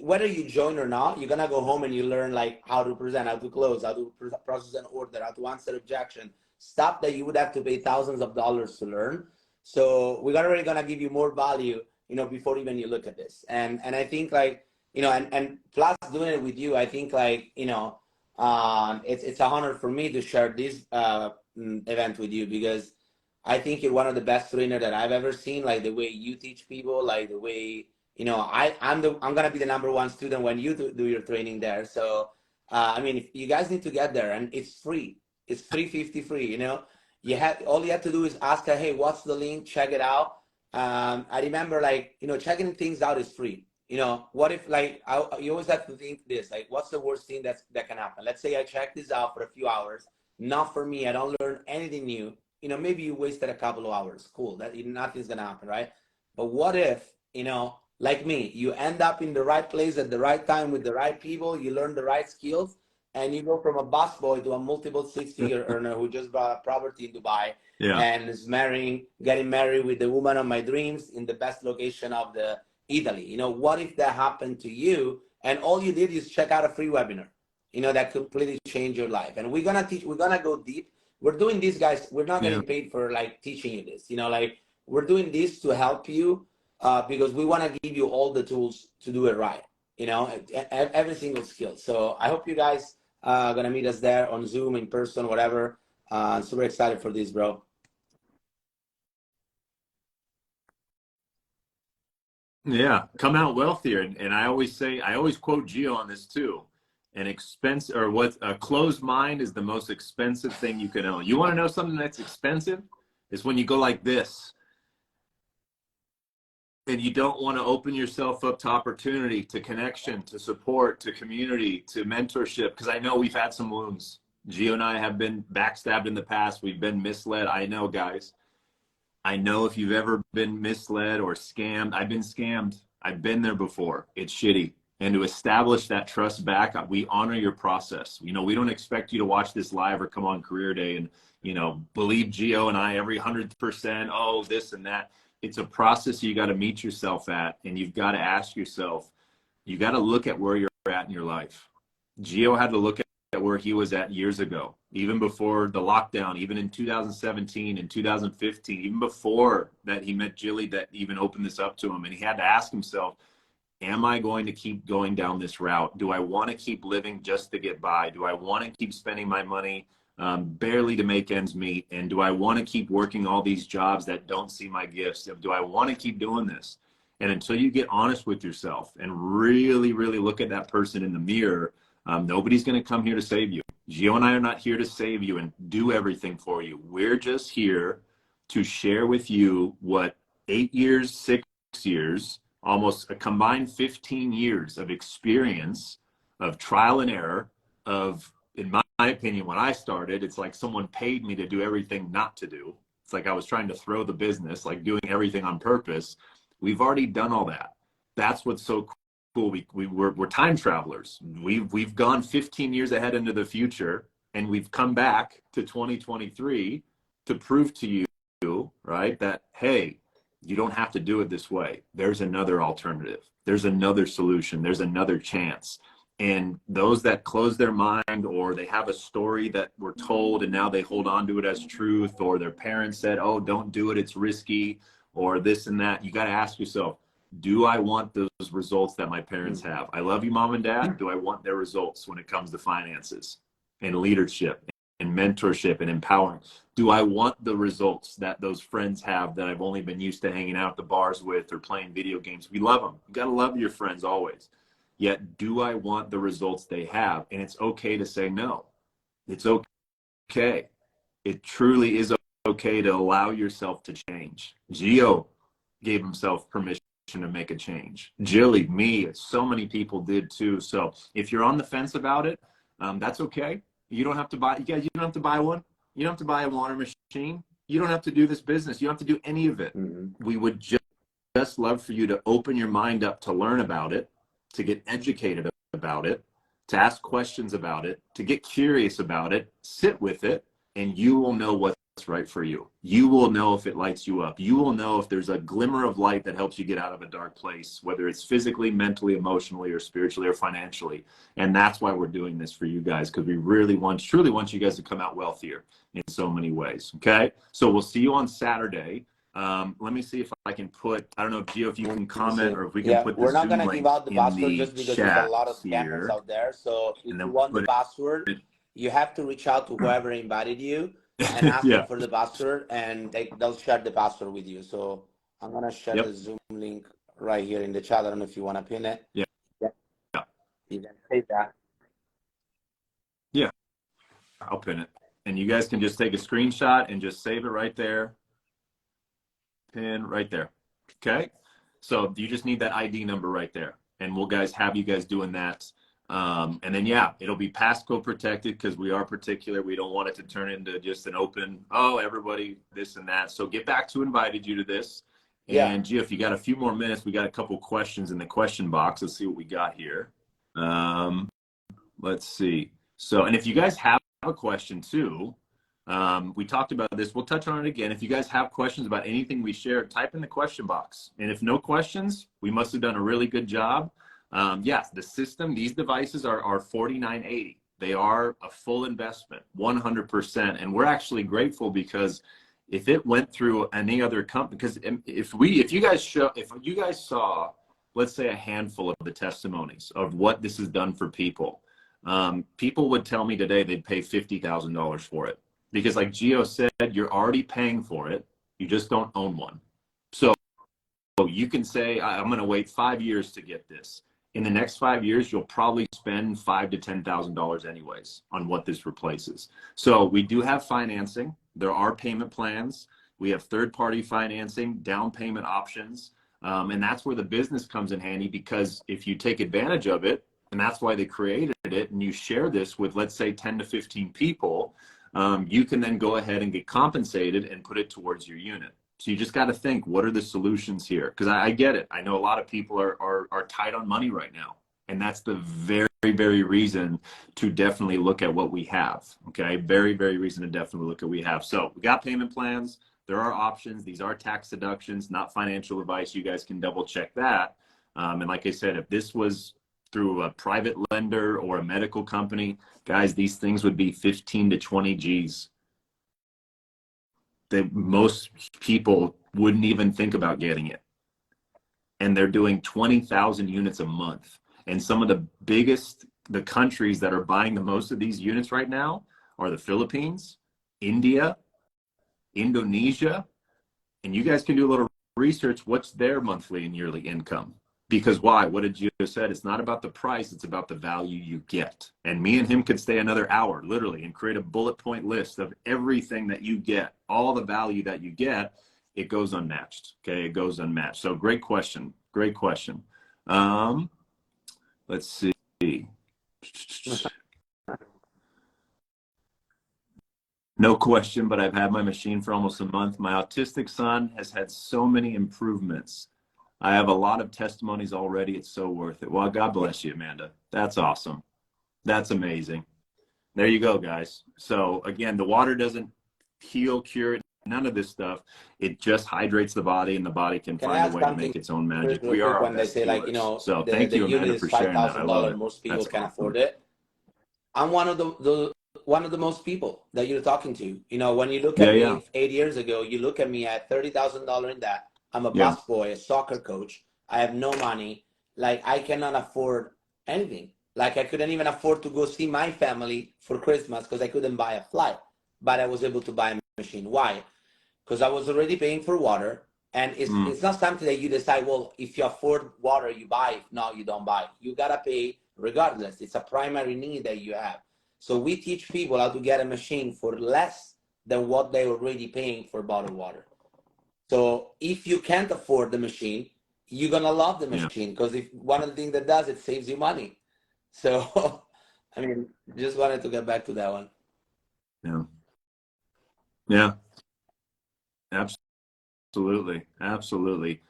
whether you join or not, you're gonna go home and you learn like how to present, how to close, how to process an order, how to answer objection, stuff that you would have to pay thousands of dollars to learn. So we're already gonna give you more value, you know, before even you look at this. And I think like, you know, and plus doing it with you, I think like, you know, it's an honor for me to share this event with you, because I think you're one of the best trainers that I've ever seen. Like the way you teach people, like the way, you know, I'm gonna be the #1 student when you do your training there. So I mean, if you guys need to get there, and it's free. It's $350 free. You know, all you have to do is ask her, hey, what's the link? Check it out. I remember, like, you know, checking things out is free. You know, what if, like, you always have to think this, like, what's the worst thing that can happen? Let's say I check this out for a few hours, not for me, I don't learn anything new. You know, maybe you wasted a couple of hours. Cool, nothing's gonna happen, right? But what if, you know, like me, you end up in the right place at the right time with the right people, you learn the right skills, and you go from a busboy to a multiple six-figure earner who just bought a property in Dubai and is getting married with the woman of my dreams in the best location of Italy. You know, what if that happened to you and all you did is check out a free webinar, you know, that completely changed your life? And we're gonna go deep. We're doing this, guys. We're not getting paid for like teaching you this, you know, like we're doing this to help you because we want to give you all the tools to do it right, you know, every single skill. So I hope you guys are gonna meet us there on Zoom, in person, whatever. Super excited for this, bro. Yeah, come out wealthier. And I always quote Gio on this too. A closed mind is the most expensive thing you can own. You want to know something that's expensive? Is when you go like this and you don't want to open yourself up to opportunity, to connection, to support, to community, to mentorship. Because I know we've had some wounds. Gio and I have been backstabbed in the past. We've been misled. I know, guys. I know if you've ever been misled or scammed. I've been scammed. I've been there before. It's shitty. And to establish that trust back, we honor your process. You know, we don't expect you to watch this live or come on career day and, you know, believe Gio and I every 100%, oh, this and that. It's a process you got to meet yourself at, and you've got to ask yourself, you got to look at where you're at in your life. Gio had to look at where he was at years ago, even before the lockdown, even in 2017 and 2015, even before that he met Jilly that even opened this up to him. And he had to ask himself, am I going to keep going down this route? Do I want to keep living just to get by? Do I want to keep spending my money barely to make ends meet? And do I want to keep working all these jobs that don't see my gifts? Do I want to keep doing this? And until you get honest with yourself and really, really look at that person in the mirror, nobody's going to come here to save you. Gio and I are not here to save you and do everything for you. We're just here to share with you what 8 years, 6 years, almost a combined 15 years of experience, of trial and error, of, in my opinion, when I started, it's like someone paid me to do everything not to do. It's like I was trying to throw the business, like doing everything on purpose. We've already done all that. That's what's so cool. We're time travelers. We've gone 15 years ahead into the future, and we've come back to 2023 to prove to you, right, that, hey, you don't have to do it this way. There's another alternative. There's another solution. There's another chance. And those that close their mind, or they have a story that were told and now they hold on to it as truth, or their parents said, oh, don't do it, it's risky, or this and that, you got to ask yourself, do I want those results that my parents have? I love you, mom and dad. Do I want their results when it comes to finances and leadership and mentorship and empowering? Do I want the results that those friends have that I've only been used to hanging out at the bars with or playing video games? We love them. You got to love your friends always. Yet, do I want the results they have? And it's okay to say no. It's okay. It truly is okay to allow yourself to change. Gio gave himself permission to make a change. Jilly, me, so many people did too. So if you're on the fence about it, that's okay. You don't have to buy, you guys, you don't have to buy one. You don't have to buy a water machine. You don't have to do this business. You don't have to do any of it. We would just love for you to open your mind up to learn about it, to get educated about it, to ask questions about it, to get curious about it, sit with it, and you will know what's right for you. You will know if it lights you up. You will know if there's a glimmer of light that helps you get out of a dark place, whether it's physically, mentally, emotionally, or spiritually, or financially. And that's why we're doing this for you guys, because we really truly want you guys to come out wealthier in so many ways. Okay? So we'll see you on Saturday. Let me see if I can put, I don't know, Gio, if you can comment or if we can put the we're not Zoom going to give out the password just because there's a lot of scammers out there. So if you want the password, you have to reach out to whoever invited you and ask them for the password, and they'll share the password with you. So I'm going to share the Zoom link right here in the chat. I don't know if you want to pin it. Yeah. You can save that. Yeah, I'll pin it. And you guys can just take a screenshot and just save it right there. Pin right there. Okay. So you just need that ID number right there. And we'll have you guys doing that. And then, it'll be passcode protected because we are particular. We don't want it to turn into just an open, oh, everybody, this and that. So get back to who invited you to this. And Gio, if you got a few more minutes, we got a couple questions in the question box. Let's see what we got here. Let's see. So, and if you guys have a question too, we talked about this. We'll touch on it again. If you guys have questions about anything we shared, type in the question box. And if no questions, we must have done a really good job. Yes, the system, these devices are $49.80. They are a full investment, 100%. And we're actually grateful because if it went through any other company, because if you guys saw, let's say, a handful of the testimonies of what this has done for people, people would tell me today they'd pay $50,000 for it. Because like Gio said, you're already paying for it. You just don't own one. So you can say, I'm going to wait 5 years to get this. In the next 5 years, you'll probably spend $5,000 to $10,000 anyways on what this replaces. So we do have financing. There are payment plans. We have third-party financing, down payment options. And that's where the business comes in handy, because if you take advantage of it, and that's why they created it, and you share this with, let's say, 10 to 15 people, you can then go ahead and get compensated and put it towards your unit. So you just got to think, what are the solutions here? Because I get it. I know a lot of people are tight on money right now, And that's the very, very reason to definitely look at what we have. Okay. Very, very reason to definitely look at what we have. So we got payment plans. There are options. These are tax deductions, not financial advice. You guys can double check that. And like I said, if this was through a private lender or a medical company, guys, these things would be 15 to 20 G's. That most people wouldn't even think about getting it. And they're doing 20,000 units a month. And some of the countries that are buying the most of these units right now are the Philippines, India, Indonesia. And you guys can do a little research. What's their monthly and yearly income? Because why? What did you said? It's not about the price. It's about the value you get. And me and him could stay another hour, literally, and create a bullet point list of everything that you get, all the value that you get. It goes unmatched. Okay, it goes unmatched. So great question. Great question. Let's see. No question, but I've had my machine for almost a month. My autistic son has had so many improvements. I have a lot of testimonies already. It's so worth it. Well, God bless you, Amanda. That's awesome. That's amazing. There you go, guys. So again, the water doesn't heal, cure, none of this stuff. It just hydrates the body, and the body can find a way to make its own magic. We are when they say, like, you know, so thank you, Amanda, for sharing that. I love it. Most people can afford it. I'm one of the most people that you're talking to. You know, when you look at me 8 years ago, you look at me at $30,000 in debt. I'm a busboy, a soccer coach. I have no money. Like, I cannot afford anything. Like, I couldn't even afford to go see my family for Christmas because I couldn't buy a flight. But I was able to buy a machine. Why? Because I was already paying for water. And it's not something that you decide, well, if you afford water, you buy. If not, you don't buy. You got to pay regardless. It's a primary need that you have. So we teach people how to get a machine for less than what they're already paying for bottled water. So if you can't afford the machine, you're going to love the machine, because if one of the things that does, it saves you money. So, I mean, just wanted to get back to that one. Yeah. Yeah. Absolutely. Absolutely.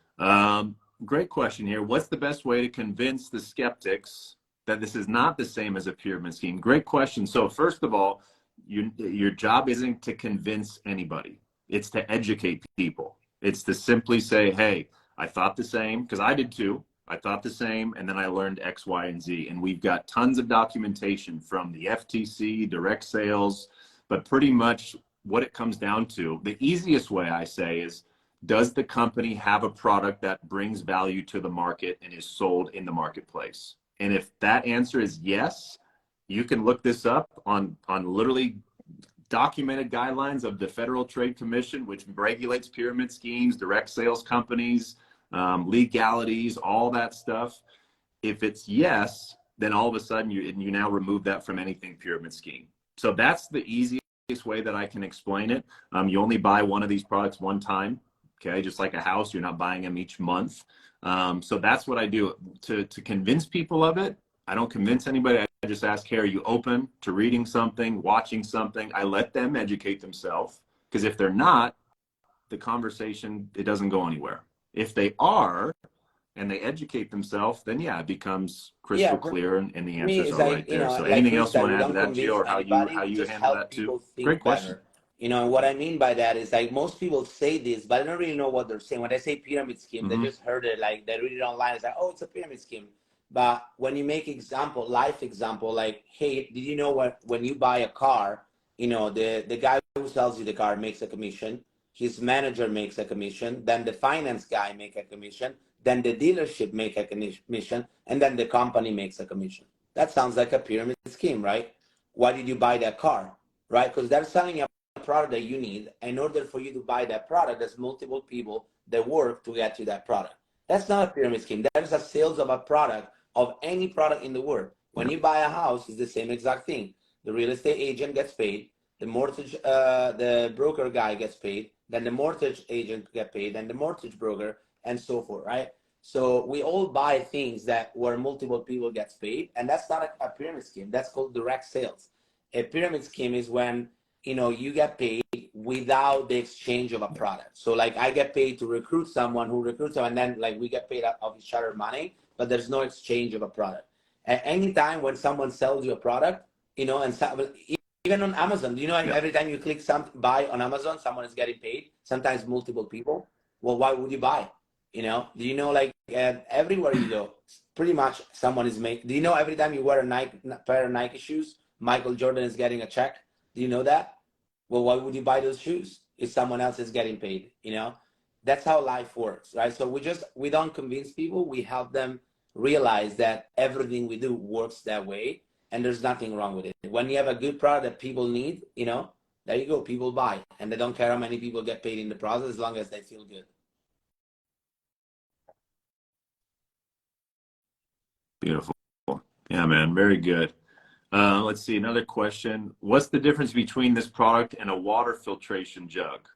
Great question here. What's the best way to convince the skeptics that this is not the same as a pyramid scheme? Great question. So first of all, your job isn't to convince anybody. It's to educate people. It's to simply say, hey, I thought the same, because I did too. I thought the same, and then I learned X, Y, and Z. And we've got tons of documentation from the FTC, direct sales, but pretty much what it comes down to, the easiest way I say is, does the company have a product that brings value to the market and is sold in the marketplace? And if that answer is yes, you can look this up on literally documented guidelines of the Federal Trade Commission, which regulates pyramid schemes, direct sales companies, legalities, all that stuff. If it's yes, then all of a sudden you now remove that from anything pyramid scheme. So that's the easiest way that I can explain it. You only buy one of these products one time. Okay, just like a house, you're not buying them each month. So that's what I do to convince people of it. I don't convince anybody. I just ask, hey, are you open to reading something, watching something? I let them educate themselves, because if they're not, the conversation, it doesn't go anywhere. If they are, and they educate themselves, then yeah, it becomes crystal clear, and the answers are right there. So anything else you want to add to that, Gio, or how you handle that too? Great question. You know, and what I mean by that is, like, most people say this, but I don't really know what they're saying. When they say pyramid scheme, they just heard it, like, they read it online. It's like, oh, it's a pyramid scheme. But when you make life example, like, hey, did you know when you buy a car, you know, the guy who sells you the car makes a commission, his manager makes a commission, then the finance guy makes a commission, then the dealership makes a commission, and then the company makes a commission. That sounds like a pyramid scheme, right? Why did you buy that car, right? Because they're selling you a product that you need. In order for you to buy that product, there's multiple people that work to get you that product. That's not a pyramid scheme. That is a sales of a product, of any product in the world. When you buy a house, it's the same exact thing. The real estate agent gets paid, the mortgage, the broker guy gets paid, then the mortgage agent gets paid, and the mortgage broker, and so forth, right? So we all buy things where multiple people gets paid, and that's not a pyramid scheme. That's called direct sales. A pyramid scheme is when, you know, you get paid without the exchange of a product. So, like, I get paid to recruit someone who recruits someone, and then, like, we get paid of each other money, but there's no exchange of a product. At any time when someone sells you a product, you know, and even on Amazon, you know, every time you click buy on Amazon, someone is getting paid, sometimes multiple people. Well, why would you buy? You know, do you know, like everywhere you go, pretty much someone is making. Do you know every time you wear a pair of Nike shoes, Michael Jordan is getting a check? Do you know that? Well, why would you buy those shoes if someone else is getting paid? You know, that's how life works, right? So we don't convince people, we help them realize that everything we do works that way, and there's nothing wrong with it. When you have a good product that people need, you know, there you go, people buy, and they don't care how many people get paid in the process as long as they feel good. Beautiful. Yeah, man, very good. Let's see, another question. What's the difference between this product and a water filtration jug?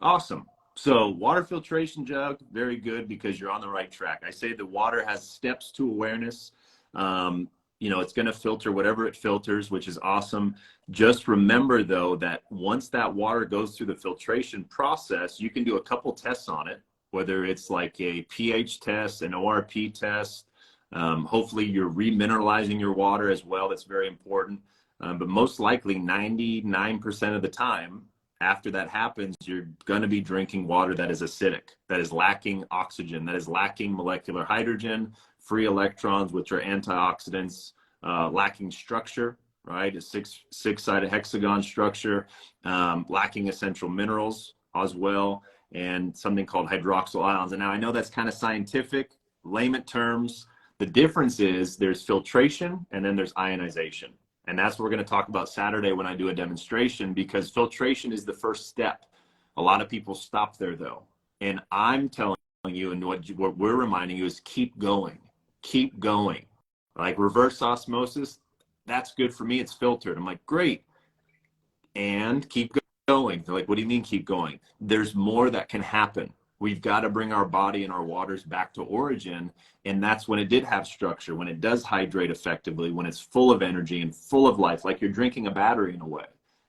Awesome. So water filtration jug, very good, because you're on the right track. I say the water has steps to awareness. You know, it's going to filter whatever it filters, which is awesome. Just remember, though, that once that water goes through the filtration process, you can do a couple tests on it, whether it's like a pH test, an ORP test. Hopefully you're remineralizing your water as well. That's very important. But most likely 99% of the time after that happens, you're going to be drinking water that is acidic, that is lacking oxygen, that is lacking molecular hydrogen, free electrons, which are antioxidants, lacking structure, right? A six-sided hexagon structure, lacking essential minerals as well, and something called hydroxyl ions. And now I know that's kind of scientific, layman terms. The difference is there's filtration and then there's ionization. And that's what we're going to talk about Saturday when I do a demonstration, because filtration is the first step. A lot of people stop there, though. And I'm telling you, and what we're reminding you is keep going. Keep going. Like reverse osmosis, that's good for me. It's filtered. I'm like, great. And keep going. They're like, what do you mean keep going? There's more that can happen. We've got to bring our body and our waters back to origin. And that's when it did have structure, when it does hydrate effectively, when it's full of energy and full of life, like you're drinking a battery in a way.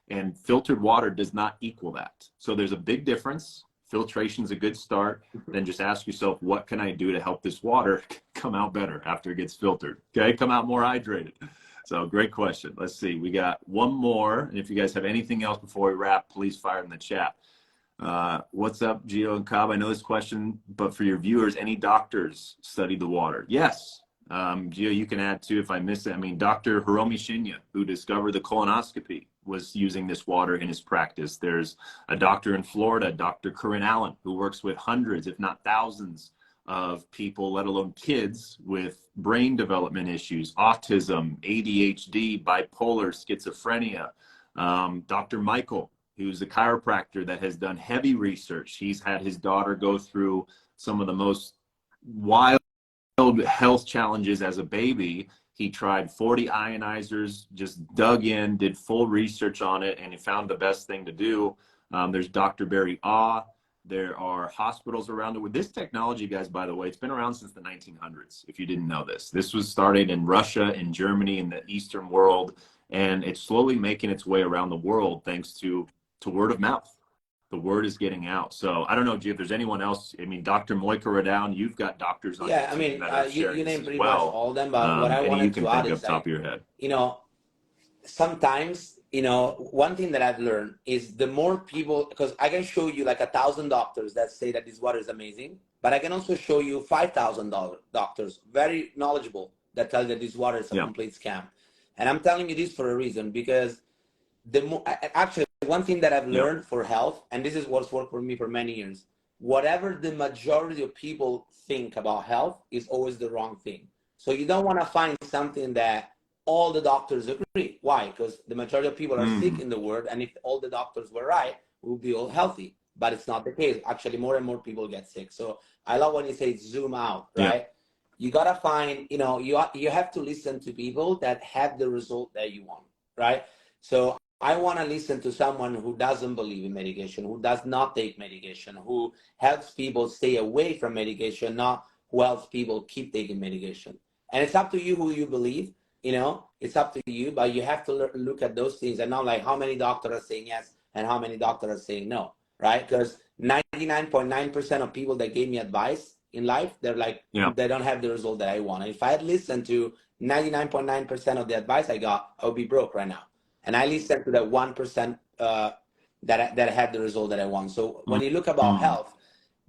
And filtered water does not equal that. So there's a big difference. Filtration is a good start. Then just ask yourself, what can I do to help this water come out better after it gets filtered? Okay, come out more hydrated. So great question. Let's see. We got one more. And if you guys have anything else before we wrap, please fire in the chat. What's up, Gio and Cobb? I know this question, but for your viewers, any doctors study the water? Yes. Gio, you can add too if I miss it. I mean, Dr. Hiromi Shinya, who discovered the colonoscopy, was using this water in his practice. There's a doctor in Florida, Dr. Corinne Allen, who works with hundreds, if not thousands, of people, let alone kids, with brain development issues, autism, ADHD, bipolar, schizophrenia. Dr. Michael, who's a chiropractor that has done heavy research. He's had his daughter go through some of the most wild health challenges as a baby. He tried 40 ionizers, just dug in, did full research on it, and he found the best thing to do. There's Dr. Barry Ah. There are hospitals around the world. This technology, guys, by the way, it's been around since the 1900s, if you didn't know this. This was started in Russia, in Germany, in the Eastern world, and it's slowly making its way around the world thanks to word of mouth. The word is getting out. So I don't know, G, if there's anyone else. I mean, Dr. Moika Radown, you've got doctors on. Yeah, I mean, you named pretty much all of them, but what I wanted to add is top of your head. You know, sometimes, you know, one thing that I've learned is the more people, because I can show you like 1,000 doctors that say that this water is amazing, but I can also show you 5,000 doctors, very knowledgeable, that tell you that this water is a complete scam. And I'm telling you this for a reason, because the more, actually, one thing that I've learned for health, and this is what's worked for me for many years, whatever the majority of people think about health is always the wrong thing. So you don't want to find something that all the doctors agree. Why? Because the majority of people are sick in the world, and if all the doctors were right, we would be all healthy. But it's not the case. Actually, more and more people get sick. So I love when you say zoom out, right? You got to find, you know, you have to listen to people that have the result that you want, right? So I want to listen to someone who doesn't believe in medication, who does not take medication, who helps people stay away from medication, not who helps people keep taking medication. And it's up to you who you believe, you know, it's up to you, but you have to look at those things and not like how many doctors are saying yes and how many doctors are saying no, right? Because 99.9% of people that gave me advice in life, they're like, they don't have the result that I want. And if I had listened to 99.9% of the advice I got, I would be broke right now. And I listened to that 1% that had the result that I want. So when you look about health,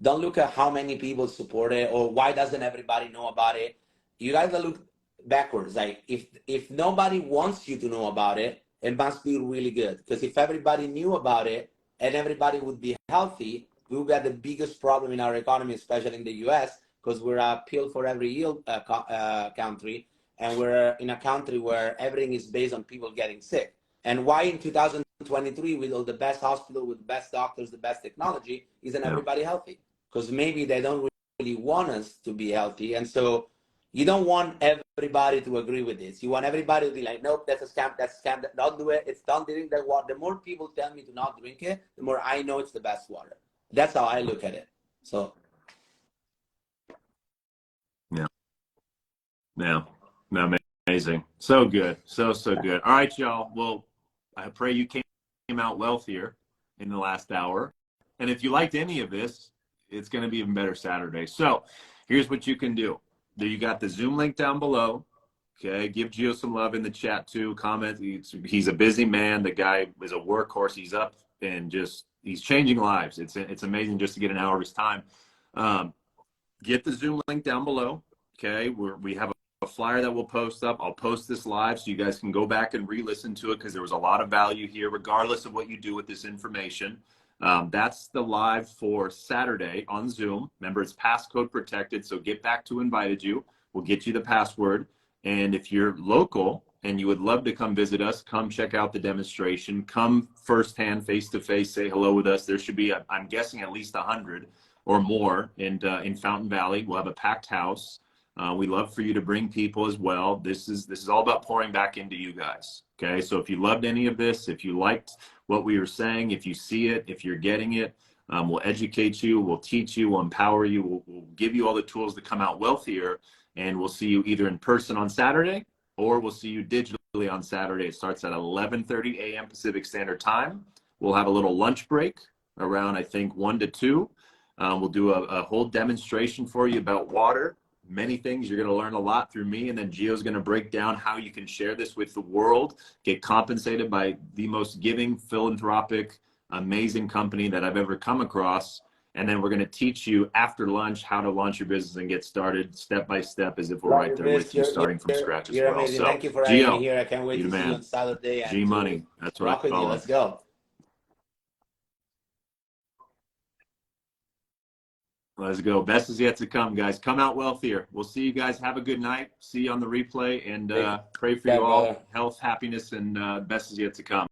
don't look at how many people support it or why doesn't everybody know about it. You guys look backwards. Like if nobody wants you to know about it, it must be really good. Because if everybody knew about it and everybody would be healthy, we would have the biggest problem in our economy, especially in the US, because we're a pill for every ill country. And we're in a country where everything is based on people getting sick. And why in 2023, with all the best hospital, with the best doctors, the best technology, isn't everybody healthy? Because maybe they don't really want us to be healthy. And so you don't want everybody to agree with this. You want everybody to be like, nope, that's a scam, don't do it. It's don't drink that water. The more people tell me to not drink it, the more I know it's the best water. That's how I look at it. So. Yeah. No, amazing. So good. So good. All right, y'all. Well, I pray you came out wealthier in the last hour. And if you liked any of this, it's going to be even better Saturday. So here's what you can do. You got the Zoom link down below. Okay. Give Gio some love in the chat too. Comment. He's a busy man. The guy is a workhorse. He's up and he's changing lives. It's amazing just to get an hour of his time. Get the Zoom link down below. Okay. We have a flyer that we'll post up. I'll post this live so you guys can go back and re-listen to it because there was a lot of value here, regardless of what you do with this information. That's the live for Saturday on Zoom. Remember, it's passcode protected, so get back to invited you. We'll get you the password. And if you're local and you would love to come visit us, come check out the demonstration. Come firsthand, face-to-face, say hello with us. There should be, I'm guessing, at least 100 or more in Fountain Valley. We'll have a packed house. We love for you to bring people as well. This is all about pouring back into you guys. Okay, so if you loved any of this, if you liked what we were saying, if you see it, if you're getting it, we'll educate you, we'll teach you, we'll empower you, we'll give you all the tools to come out wealthier, and we'll see you either in person on Saturday or we'll see you digitally on Saturday. It starts at 11:30 a.m. Pacific Standard Time. We'll have a little lunch break around, I think, 1 to 2. We'll do a whole demonstration for you about water. Many things. You're going to learn a lot through me, and then Gio's going to break down how you can share this with the world, get compensated by the most giving, philanthropic, amazing company that I've ever come across. And then we're going to teach you after lunch how to launch your business and get started step by step, as if we're right there with you, starting from scratch as well. Amazing. So, thank you for having Gio, me here. I can't wait to see you on Saturday. G Money. That's what I call him. Let's go. Let's go. Best is yet to come, guys. Come out wealthier. We'll see you guys. Have a good night. See you on the replay, and pray for you all. Health, happiness, and best is yet to come.